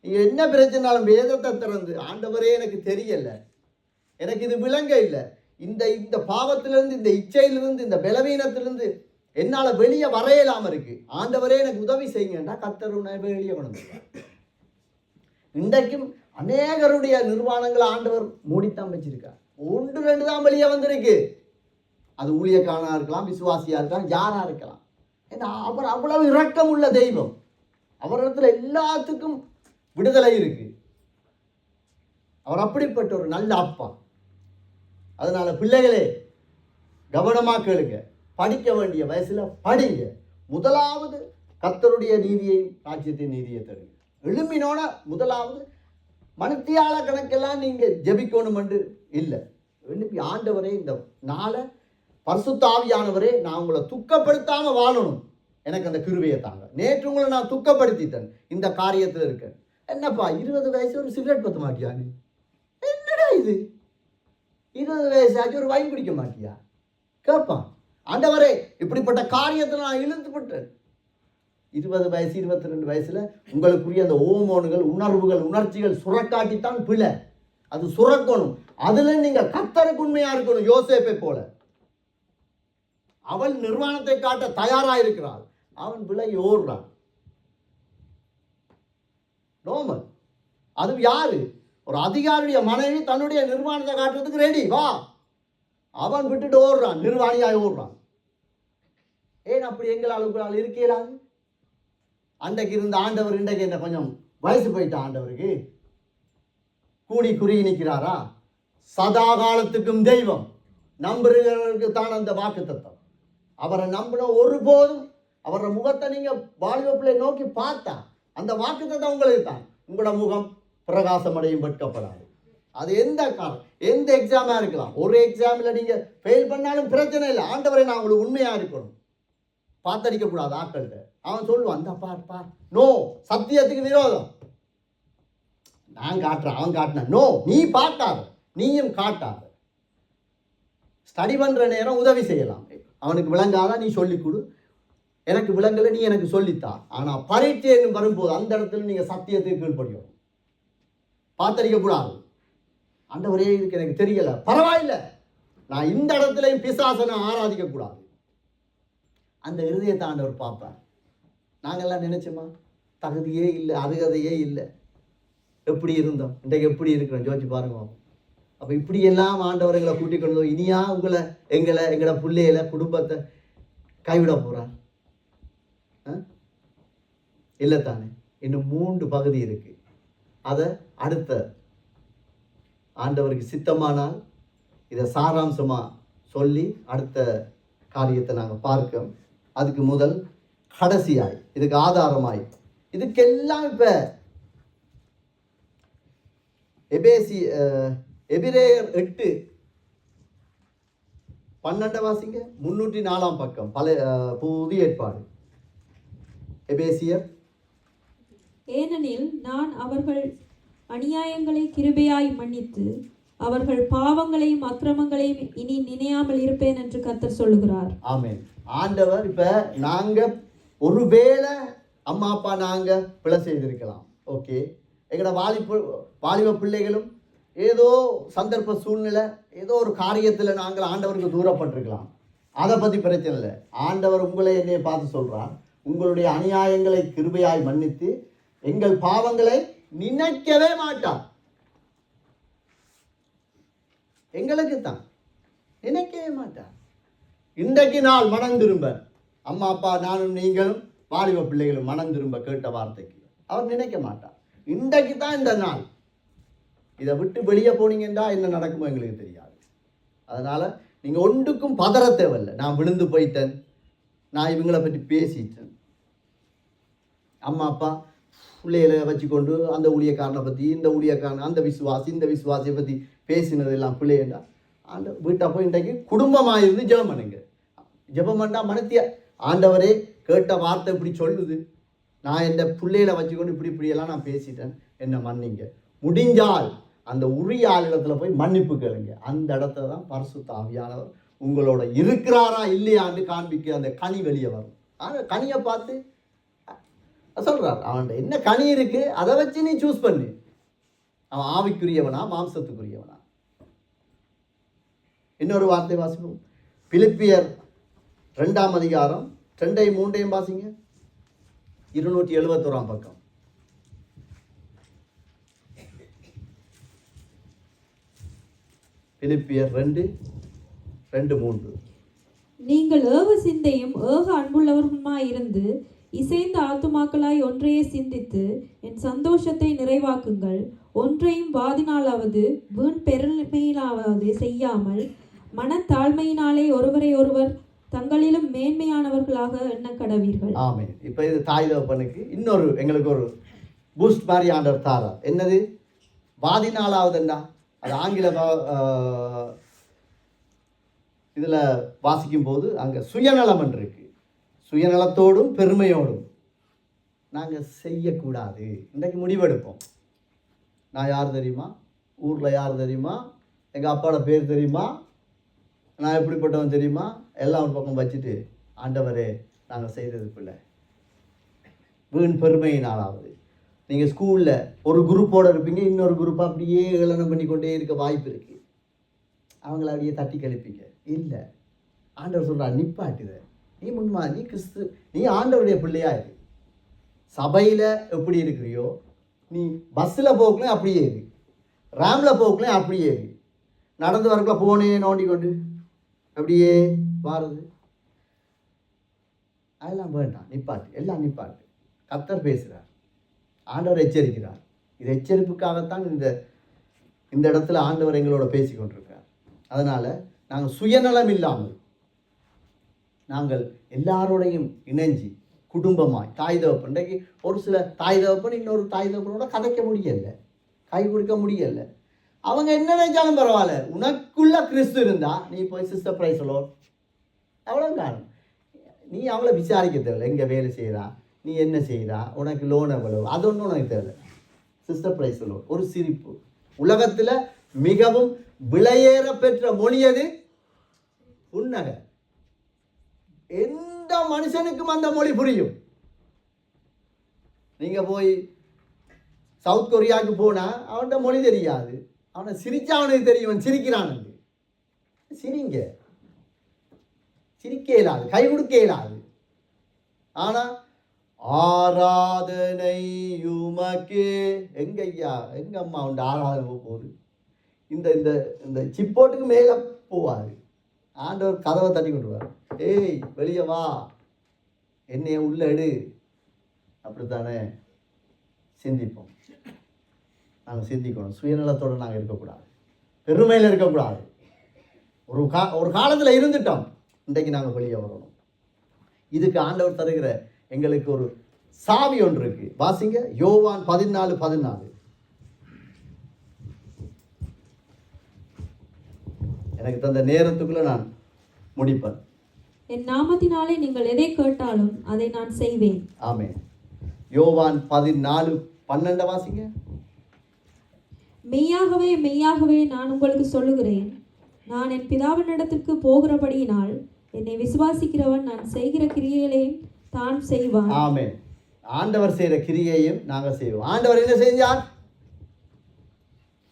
நீங்க என்ன பிரச்சனாலும் வேதத்தை திறந்து ஆண்டவரே எனக்கு தெரியல, எனக்கு இது விளங்க இல்லை, இந்த பாவத்திலிருந்து, இந்த இச்சையிலிருந்து, இந்த பலவீனத்திலிருந்து என்னால் வெளியே வரையலாம இருக்கு, ஆண்டவரே எனக்கு உதவி செய்யுங்கன்னா கர்த்தர் உன்னை வெளியே கொண்டு வந்துருவார். இன்றைக்கும் அநேகருடைய நிர்வாணங்களை ஆண்டவர் மூடித்தான் வச்சிருக்கார். 1-2 தான் வெளியே வந்திருக்கு. அது ஊழியக்காரனா இருக்கலாம், விசுவாசியா இருக்கலாம், யாரா இருக்கலாம். ஏன்னா அவர் அவ்வளவு இரக்கம் உள்ள தெய்வம். அவரிடத்துல எல்லாத்துக்கும் விடுதலை இருக்கு. அவர் அப்படிப்பட்ட ஒரு நல்ல அப்பா. அதனால பிள்ளைகளே கவனமா கேளுங்க, படிக்க வேண்டிய வயசுல படிங்க. முதலாவது கர்த்தருடைய நீதியை, ராஜ்யத்தின் நீதியை தருங்க. எழும்பினோட முதலாவது மணித்தியால கணக்கெல்லாம் நீங்க ஜெபிக்கணும் என்று இல்லை. எழுப்பி ஆண்டவரே இந்த நாளை பரிசுத்த ஆவியானவரே நான் உங்களை துக்கப்படுத்தாம வாழணும், எனக்கு அந்த கிருபையை தாங்க. நேற்று உங்களை நான் துக்கப்படுத்திட்டேன், இந்த காரியத்தில் இருக்கேன். என்னப்பா 20 வயசு ஒரு சிகரெட் பத்த மாட்டியா? நீ என்னடா இது 20 வயசு ஆச்சு ஒரு வைன் குடிக்க மாட்டியா கேட்பான். ஆண்டவரே இப்படிப்பட்ட காரியத்தில் நான் இழுத்துப்பட்டேன். 20 வயசு 22 வயசுல உங்களுக்குரிய அந்த ஓமோன்கள், உணர்வுகள், உணர்ச்சிகள் சுரக்காட்டித்தான் பிழை. அது சுரக்கணும். அதுல நீங்க கர்த்தருக்கு உண்மையா இருக்கணும். யோசேப்பை போல அவள் நிர்வாணத்தை காட்ட தயாராயிருக்கிறாள், அவன் விலகி ஓடுறான். நோமல். அது யாரு? ஒரு அதிகாரியுடைய மனைவி தன்னுடைய நிர்வாணத்தை காட்டுறதுக்கு ரெடி, வா. அவன் விட்டுட்டு ஓடுறான், நிர்வாணியாய் ஓடுறான். ஏன் அப்படி எங்களால் இருக்கலாது? அன்றைக்கு இருந்த ஆண்டவர் இன்றைக்கு என்ன கொஞ்சம் வயசு போயிட்ட ஆண்டவருக்கு கூடி குறுகி நிற்கிறாரா? சதா காலத்துக்கும் தெய்வம், நம்புகிறவர்களுக்கு தான் அந்த வாக்கு தத்தம். அவரை நம்பின ஒருபோதும் அவரோட முகத்தை நீங்க வாழ்வப்பிள்ளை நோக்கி பார்த்தா அந்த வாக்கு தத்தம் உங்களுக்கு தான். உங்களோட முகம் பிரகாசம் அடையும், வெட்கப்படாது. அது எந்த காலம், எந்த எக்ஸாமா இருக்கலாம். ஒரு எக்ஸாமில் நீங்க ஃபெயில் பண்ணாலும் பிரச்சனை இல்லை. ஆண்டவரை நான் உங்களுக்கு உண்மையா இருக்கணும், பார்த்தடிக்க கூடாது ஆக்கள்கிட்ட. அவன் சொல்லுவான் அந்த பார்ப்பா நோ, சத்தியத்துக்கு விரோதம். நான் காட்டுறேன், அவன் காட்டினான். நோ, நீ பார்க்காத, நீயும் காட்டாத. ஸ்டடி பண்ணுற நேரம் உதவி செய்யலாம். அவனுக்கு விளங்காத நீ சொல்லிக் கொடு, எனக்கு விளங்கலை நீ எனக்கு சொல்லித்தா. ஆனால் பரீட்சைன்னு வரும்போது அந்த இடத்துல நீங்கள் சத்தியத்துக்கு கீழ்ப்படியும். பார்த்திருக்கக்கூடாது. ஆண்டவரே இதுக்கு எனக்கு தெரியலை, பரவாயில்லை, நான் இந்த இடத்துலையும் பிசாசனை ஆராதிக்கக்கூடாது. அந்த இருதயத்தை ஆண்டவர் பார்ப்பார். நாங்கள்லாம் நினைச்சோமா தகுதியே இல்லை, அருகதையே இல்லை, எப்படி இருந்தோம், இன்றைக்கு எப்படி இருக்கிறோம் யோசிச்சு பாருங்க. அப்போ இப்படியெல்லாம் ஆண்டவர் எங்களை கூட்டிக் கொண்டு இனியா எங்களோட பிள்ளைகளை குடும்பத்தை கைவிட போகிறார்? இல்லை தானே. இன்னும் 3 பகுதி இருக்கு. அதை அடுத்த ஆண்டவருக்கு சித்தமானால் இதை சாராம்சமாக சொல்லி அடுத்த காரியத்தை நாங்கள் பார்க்க, அதுக்கு முதல் கடைசியாய் இதுக்கு ஆதாரமாய் இதுக்கெல்லாம் இப்போ எபிரேயர் 8:12 வாசிங்க. 304 பக்கம் புதிய ஏற்பாடு. எபேசியர். ஏனெனில் நான் அவர்கள் அநியாயங்களை கிருபையாய் மன்னித்து அவர்கள் பாவங்களையும் அக்கிரமங்களையும் இனி நினையாமல் இருப்பேன் என்று கர்த்தர் சொல்லுகிறார். ஆமென். ஆண்டவர் இப்ப நாங்க ஒருவேளை அம்மா அப்பா நாங்க பிழை செய்திருக்கலாம். ஓகே, எங்களோட வாலிப பிள்ளைகளும் ஏதோ சந்தர்ப்ப சூழ்நிலை ஏதோ ஒரு காரியத்தில் நாங்கள் ஆண்டவருக்கு தூரப்பட்டிருக்கலாம். அதை பற்றி பிரச்சனை இல்லை. ஆண்டவர் உங்களை என்னையை பார்த்து சொல்றார், உங்களுடைய அநியாயங்களை கிருபையாய் மன்னித்து எங்கள் பாவங்களை நினைக்கவே மாட்டார். எங்களுக்கு தான் நினைக்கவே மாட்டார். இன்றைக்கு நாள் மனம் திரும்ப அம்மா அப்பா நானும் நீங்களும் வாலிப பிள்ளைகளும் மனம் திரும்ப கேட்ட வார்த்தைக்கு அவர் நினைக்க மாட்டார். இன்றைக்கு தான் இந்த நாள். இதை விட்டு வெளியே போனீங்கன்னா என்ன நடக்குமோ எங்களுக்கு தெரியாது. அதனால நீங்க ஒன்றுக்கும் பதற தேவையில்லை. நான் விழுந்து போயிட்டேன், நான் இவங்களை பற்றி பேசிட்டேன், அம்மா அப்பா பிள்ளைகளை வச்சுக்கொண்டு அந்த ஊழியக்காரனை பற்றி இந்த ஊழியக்காரன் அந்த இந்த விசுவாசியை பற்றி பேசினது எல்லாம் பிள்ளைண்டா அந்த வீட்டை போய் இன்றைக்கு குடும்பமாக இருந்து ஜெபம் பண்ணுங்க. ஜெபம் பண்ணா மனத்திய ஆண்டவரே கேட்ட வார்த்தை இப்படி சொல்லுது, நான் என் பிள்ளைகளை வச்சுக்கொண்டு இப்படியெல்லாம் நான் பேசிட்டேன், என்ன மன்னிங்க. முடிஞ்சால் அந்த உரிய ஆளிடத்துல போய் மன்னிப்பு கேளுங்க. அந்த இடத்துல தான் பரிசுத்த ஆவியானவர் உங்களோட இருக்கிறாரா இல்லையான்னு காண்பிக்க அந்த கனி வெளியே வரும். ஆனால் கனியை பார்த்து சொல்றார், அவன்கிட்ட என்ன கனி இருக்கு அதை வச்சு நீ சூஸ் பண்ணு. அவன் ஆவிக்குரியவனா மாம்சத்துக்குரியவனா? இன்னொரு வார்த்தை வாசிப்போம். பிலிப்பியர் 2ஆம் அதிகாரம் 2-3 வாசிங்க. 271 பக்கம். பிலிப்பியர் 2:3. நீங்கள் ஏக சிந்தையும் ஏக அன்புள்ளவர்களுமாய் இருந்து இசைந்த ஆத்துமாக்களாய் ஒன்றையே சிந்தித்து என் சந்தோஷத்தை நிறைவாக்குங்கள். ஒன்றையும் வாதினாலாவது வீண் பெருமையிலாவது செய்யாமல் மனத்தாழ்மையினாலே ஒருவரை ஒருவர் தங்களிலும் மேன்மையானவர்களாக எண்ண கடவீர்கள். ஆமென். இப்போ இது தாய் தகப்பனுக்கு இன்னொரு எங்களுக்கு ஒரு பூஸ்ட் மாதிரி ஆண்டவர் தாரா. என்னது வாதினாலாவதுண்டா? அது ஆங்கில இதில் வாசிக்கும் போது அங்கே சுயநலம் இருக்கு. சுயநலத்தோடும் பெருமையோடும் நாங்கள் செய்யக்கூடாது. இன்றைக்கு முடிவெடுப்போம். நான் யார் தெரியுமா, ஊரில் யார் தெரியுமா, எங்கள் அப்பாவோட பேர் தெரியுமா, நான் எப்படிப்பட்டவன் தெரியுமா, எல்லாம் ஒரு பக்கம் வச்சுட்டு ஆண்டவரே நாங்கள் செய்தது பிள்ளை. வீண் பெருமையினாலாவது நீங்கள் ஸ்கூலில் ஒரு குரூப்போடு இருப்பீங்க, இன்னொரு குரூப்பாக அப்படியே ஏளனம் பண்ணிக்கொண்டே இருக்க வாய்ப்பு இருக்குது. அவங்கள அப்படியே தட்டி கழிப்பீங்க. இல்லை, ஆண்டவர் சொல்கிறார், நிப்பாட்டுத, நீ முன்மா, நீ கிறிஸ்து, நீ ஆண்டவருடைய பிள்ளையா இரு. சபையில் எப்படி இருக்கிறியோ, நீ பஸ்ஸில் போக்குலையும் அப்படியே இரு, ரேமில் போக்குலையும் அப்படியே இரு, நடந்து வரக்குள்ள போனே நோண்டி கொண்டு அப்படியே வாருது, அதெல்லாம் வேண்டாம், நிப்பாட்டு, எல்லாம் நிப்பாட்டு. கர்த்தர் பேசுகிறார், ஆண்டவர் எச்சரிக்கிறார். இது எச்சரிப்புக்காகத்தான் இந்த இடத்துல ஆண்டவர் எங்களோட பேசி கொண்டிருக்கிறார். அதனால் நாங்கள் சுயநலம் இல்லாமல் நாங்கள் எல்லாரோடையும் இணைஞ்சி குடும்பமாய் தாய் தகப்பன், இன்றைக்கு ஒரு சில தாய் தகப்பன் இன்னொரு தாய் தகப்பனோட கதைக்க முடியலை, கை கொடுக்க முடியலை. அவங்க என்ன நினைச்சாலும் பரவாயில்ல, உனக்குள்ள கிறிஸ்து இருந்தா நீ போய் சிஸ்டர் பிரைஸ் சொல்லோ எவ்வளோ காணும். நீ அவளை விசாரிக்க தேவையில்லை. எங்கே வேலை செய்கிறா, நீ என்ன செய்கிறா, உனக்கு லோன் எவ்வளவு, அது ஒன்றும் உனக்கு தேவை. சிஸ்டர் பிரைஸ் லோன் ஒரு சிரிப்பு. உலகத்தில் மிகவும் விலையேற பெற்ற மொழி அது புன்னகை. எந்த மனுஷனுக்கும் அந்த மொழி புரியும். நீங்கள் போய் சவுத் கொரியாவுக்கு போனால் அவன்கிட்ட மொழி தெரியாது. அவனை சிரிச்சா அவனுக்கு தெரியும் சிரிக்கிறான். சிரிங்க, சிரிக்க இயலாது, கை கொடுக்க இயலாது. ஆனால் ஆராதனை உமக்கே, எங்க ஐயா எங்க அம்மா உண்டு ஆராதனை போகுது. இந்த இந்த இந்த சிப்போட்டுக்கு மேலே போவாது. ஆண்டவர் கதவை தட்டி கொண்டுருவார். ஏய் வெளியே வா, என்னைய உள்ள எடு. அப்படித்தானே சிந்திப்போம். நாங்கள் சிந்திக்கணும். சுயநலத்தோடு நாங்கள் இருக்கக்கூடாது, பெருமையில் இருக்கக்கூடாது. ஒரு காலத்தில் இருந்துட்டோம், இன்றைக்கு நாங்கள் வெளியே வரணும். இதுக்கு ஆண்டவர் தருகிற எங்களுக்கு ஒரு சாவி ஒன்று இருக்கு. வாசிங்க யோவான் 14:14. எனக்கு தந்த நேரத்துக்குள்ள நான் முடிப்பேன். என் நாமத்தினாலே நீங்கள் எதை கேட்டாலும் அதை நான் செய்வேன். ஆமென். யோவான் 14:12 வாசிங்க. மெய்யாகவே மெய்யாகவே நான் உங்களுக்கு சொல்லுகிறேன், நான் என் பிதாவினிடத்திற்கு போகிறபடியினால் என்னை விசுவாசிக்கிறவன் நான் செய்கிற கிரியைகளையும் தான் செய்வான். ஆமென். ஆண்டவர் செய்கிற கிரியையும் நாங்கள் செய்வோம். ஆண்டவர் என்ன செஞ்சார்?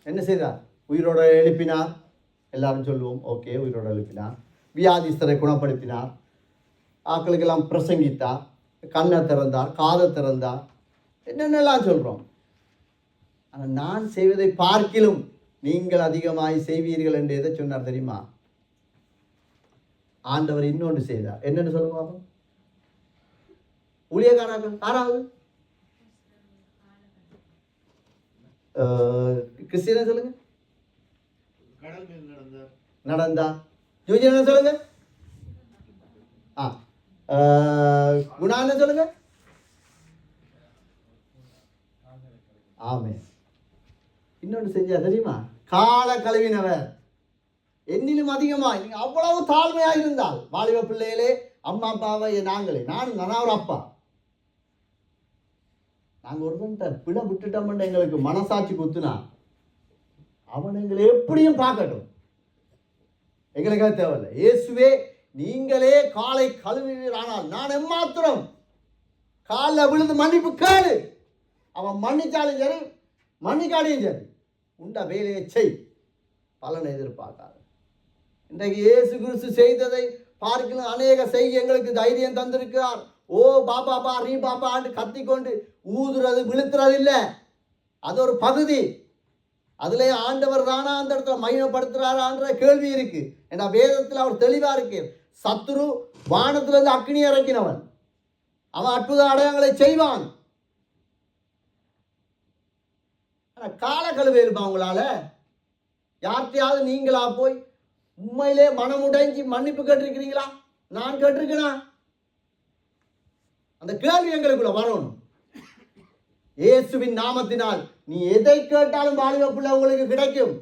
என்ன செய்தார்? உயிரோட எழுப்பினார். எல்லாரும் சொல்லுவோம், ஓகே, உயிரோட எழுப்பினார். வியாதிஸ்தரை குணப்படுத்தினார். ஆக்களுக்கெல்லாம் பிரசங்கித்தார். கண்ணை திறந்தார், காதை திறந்தார், என்னென்னலாம் சொல்கிறோம். ஆனால் நான் செய்வதை பார்க்கிலும் நீங்கள் அதிகமாய் செய்வீர்கள் என்று எதை சொன்னார் தெரியுமா? ஆண்டவர் இன்னொன்று செய்தார். என்னென்னு சொல்லுவாங்க? ஊழியக்காரர்கள் யாராவது கிறிஸ்டியனை சொல்லுங்க. நடந்தா ஜோஜியனை சொல்லுங்க. குணான்னு சொல்லுங்க. ஆமே. இன்னொன்று செஞ்சா தெரியுமா? கால கழுவினவர். என்னிலும் அதிகமாக நீங்கள் அவ்வளவு தாழ்மையாக இருந்தால், வாலிப பிள்ளைகளே, அம்மா அப்பாவை நாங்களே, நான் ஒரு அப்பா, நாங்கள் ஒருவன்ட்ட பிழை விட்டுட்டோம்னு எங்களுக்கு மனசாட்சி குத்துனா அவன் எங்களை எப்படியும் பார்க்கட்டும், எங்களுக்காக தேவையில்லை. இயேசுவே நீங்களே காலை கழுவினீர், ஆனால் நான் எம்மாத்திரம் காலில் விழுந்து மன்னிப்பு கேளு. அவன் மன்னிச்சாலும் சரி மன்னிக்காடியும் சரி, உண்ட வேலையை செய், பலனை எதிர்பார்க்காது. இன்றைக்கு இயேசு கிறிஸ்து செய்ததை பார்க்கலாம் அநேக செய்ய எங்களுக்கு தைரியம் தந்திருக்கிறார். ஓ பாபா பா ரீ பாபான்னு கத்திக்கொண்டு ஊதுறது விழுத்துறது இல்லை, அது ஒரு பகுதி. அதுல ஆண்டவர் தானா அந்த இடத்துல மகிமைப்படுத்துறாரான்ற கேள்வி இருக்கு. ஏன்னா வேதத்தில் அவர் தெளிவா இருக்கு. சத்துரு வானத்துல இருந்து அக்னி இறக்கினவன், அவன் அற்புத அடையாளங்களை செய்வான். கால கழுவேலுமா உங்களால? யார்கிட்டையாவது நீங்களா போய் உண்மையிலே மனமுடைஞ்சி மன்னிப்பு கேட்டிருக்கிறீங்களா? நான் கேட்டிருக்கேனா? அந்த கேள்வி எங்களுக்குள்ள வரணும். இயேசுவின் நாமத்தினால் நீ எதை கேட்டாலும் வாலிப பிள்ளை உங்களுக்கு கிடைக்கும்.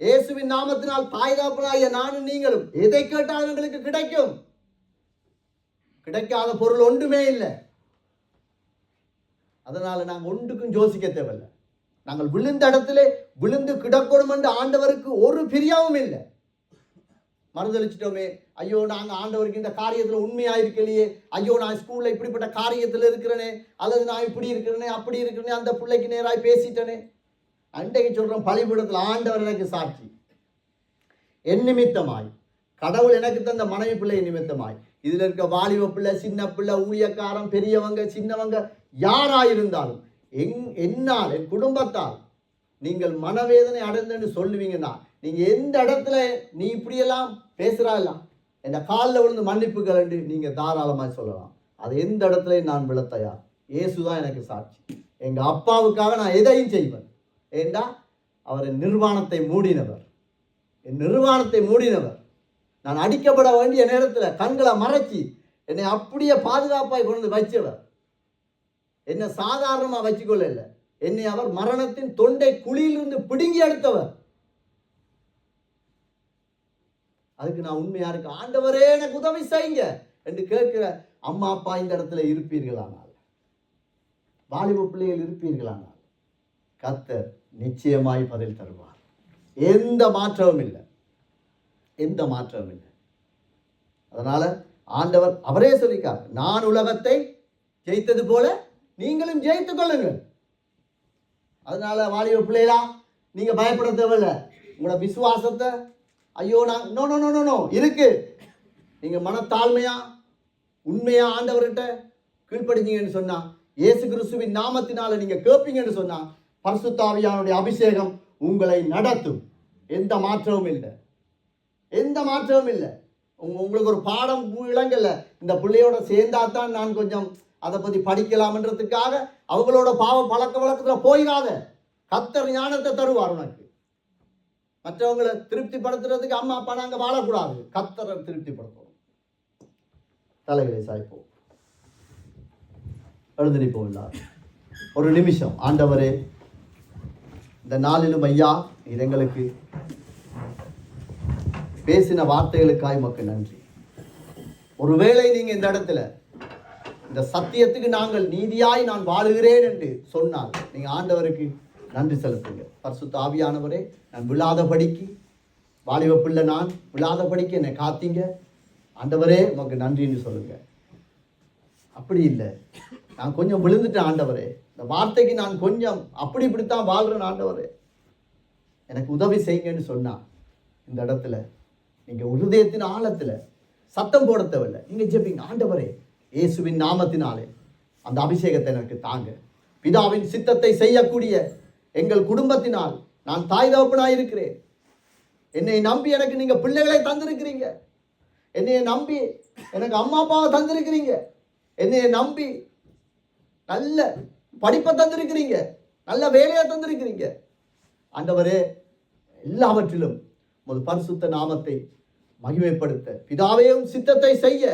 இயேசுவின் நாமத்தினால் தாய் தகப்பனாகிய நானும் நீங்களும் எதை கேட்டாலும் எங்களுக்கு கிடைக்கும். கிடைக்காத பொருள் ஒன்றுமே இல்லை. அதனால நாங்கள் ஒன்றுக்கும் யோசிக்க தேவையில்லை. நாங்கள் விழுந்த இடத்துல விழுந்து கிடக்கணும் என்று ஆண்டவருக்கு ஒரு பிரியாவும் இல்லை. மறுதளிச்சிட்டோமே, ஐயோ நாங்கள் ஆண்டவருக்கு இந்த காரியத்தில் உண்மையாக இருக்கலையே, ஐயோ நான் ஸ்கூலில் இப்படிப்பட்ட காரியத்தில் இருக்கிறேனே, அல்லது நான் இப்படி இருக்கிறேனே அப்படி இருக்கிறேனே, அந்த பிள்ளைக்கு நேராக பேசிட்டேனே. அன்றைக்கு சொல்கிறோம், பலிபீடத்தில் ஆண்டவர் எனக்கு சாட்சி, என் நிமித்தமாய், கடவுள் எனக்கு தந்த மனைவி பிள்ளை நிமித்தமாய், இதில் இருக்க வாலிப பிள்ளை, சின்ன பிள்ளை, ஊழியக்காரன், பெரியவங்க, சின்னவங்க யாராயிருந்தாலும் என்னால், என் குடும்பத்தால் நீங்கள் மனவேதனை அடைந்தன்னு சொல்லுவீங்கன்னா, நீங்கள் எந்த இடத்துல நீ இப்படியெல்லாம் பேசுகிறாலாம் என் காலில் விழுந்து மன்னிப்பு கலண்டு நீங்கள் தாராளமாக சொல்லலாம். அது எந்த இடத்துல நான் விழ தயார். இயேசுதான் எனக்கு சாட்சி. எங்கள் அப்பாவுக்காக நான் எதையும் செய்வேன். ஏண்டா அவர் என் நிர்வாணத்தை மூடினவர், என் நிர்வாணத்தை மூடினவர். நான் அடிக்கப்பட வேண்டிய நேரத்தில் கண்களை மறைச்சி என்னை அப்படியே பாதுகாப்பாக கொண்டு வச்சவர். என்னை சாதாரணமாக வச்சுக்கொள்ள, என்னை அவர் மரணத்தின் தொண்டை குழியிலிருந்து பிடுங்கி எடுத்தவர். அதுக்கு நான் உண்மையா இருக்கு, ஆண்டவரே எனக்கு உதவி செய்யுங்க என்று கேட்கிற அம்மா அப்பா இந்த இடத்துல இருப்பீர்களானால், வாலிப பிள்ளைகள் இருப்பீர்களானால், கர்த்தர் நிச்சயமாய் பதில் தருவார். எந்த மாற்றமும் இல்லை, எந்த மாற்றமும் இல்லை. அதனால ஆண்டவர் அவரே சொல்லிக்கார், நான் உலகத்தை ஜெயித்தது போல நீங்களும் ஜெயித்துக் கொள்ளுங்கள். அதனால வாலிப பிள்ளைகளா, நீங்க பயப்பட தேவையில்லை. உங்களோட விசுவாசத்தை ஐயோ நான் நோ நோ நோ நோ இருக்கு. நீங்க மனத்தாழ்மையா உண்மையா ஆண்டவர்கிட்ட கீழ்ப்படிஞ்சீங்கன்னு சொன்னா, இயேசு கிறிஸ்துவின் நாமத்தினால நீங்க கேட்பீங்கன்னு சொன்னா, பரிசுத்த ஆவியானுடைய அபிஷேகம் உங்களை நடத்தும். எந்த மாற்றமும் இல்லை, எந்த மாற்றமும் இல்லை. உங்களுக்கு ஒரு பாடம் விளங்கல, இந்த பிள்ளையோட சேர்ந்தாதான் நான் கொஞ்சம் அதை பத்தி படிக்கலாம்ன்றதுக்காக அவங்களோட பாவ பழக்க வழக்கத்துல போயிடாத. கர்த்தர் ஞானத்தை தருவார் உனக்கு. மற்றவங்களை திருப்திப்படுத்துறதுக்கு அம்மா அப்பா நாங்க வாழக்கூடாது, கர்த்தரை திருப்திப்படுத்தணும். தலைகளை சாய்ப்போம், எழுந்து நிற்போம் எல்லாரும். ஒரு நிமிஷம். ஆண்டவரே, இந்த நாளிலும் ஐயா இது எங்களுக்கு பேசின வார்த்தைகளுக்காய் உமக்கு நன்றி. ஒருவேளை நீங்க இந்த இடத்துல இந்த சத்தியத்துக்கு நாங்கள் நீதியாய் நான் வாழுகிறேன் என்று சொன்னால், நீங்க ஆண்டவருக்கு நன்றி செலுத்துங்க. பரிசுத்த ஆவியானவரே, நான் விழாதபடிக்கு வாலிப பிள்ளை, நான் விழாதபடிக்கு என்னை காத்தீங்க ஆண்டவரே, உமக்கு நன்றின்னு சொல்லுங்க. அப்படி இல்லை, நான் கொஞ்சம் விழுந்துட்டேன் ஆண்டவரே, இந்த வார்த்தைக்கு நான் கொஞ்சம் அப்படி இப்படித்தான் வாழ்றேன் ஆண்டவரே, எனக்கு உதவி செய்யுங்கன்னு சொன்னா, இந்த இடத்துல நீங்க இருதயத்தின் ஆழத்துல சத்தம் போட தேவையில்லை, நீங்க ஜெபிங்க. ஆண்டவரே, இயேசுவின் நாமத்தினாலே அந்த அபிஷேகத்தை எனக்கு தாங்க. பிதாவின் சித்தத்தை செய்யக்கூடிய எங்கள் குடும்பத்தினால் நான் தாய் தகப்பனாய் இருக்கிறேன். என்னை நம்பி எனக்கு நீங்க பிள்ளைகளை தந்திருக்கிறீங்க. என்னைய நம்பி எனக்கு அம்மா அப்பாவை தந்திருக்கிறீங்க. என்னைய நம்பி நல்ல படிப்பை தந்திருக்கிறீங்க, நல்ல வேலையை தந்திருக்கிறீங்க. ஆண்டவரே, எல்லாவற்றிலும் உமது பரிசுத்த நாமத்தை மகிமைப்படுத்த, பிதாவையும் சித்தத்தை செய்ய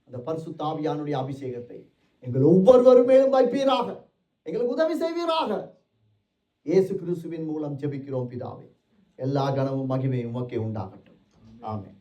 அந்த பரிசுத்த ஆவியானுடைய அபிஷேகத்தை எங்கள் ஒவ்வொருவரும் மேலும் வைப்பீராக, எங்களுக்கு உதவி செய்வீராக. இயேசு கிறிஸ்துவின் மூலம் ஜெபிக்கிறோம் பிதாவே. எல்லா கனமும் மகிமையும் உமக்கே உண்டாகட்டும். ஆமென்.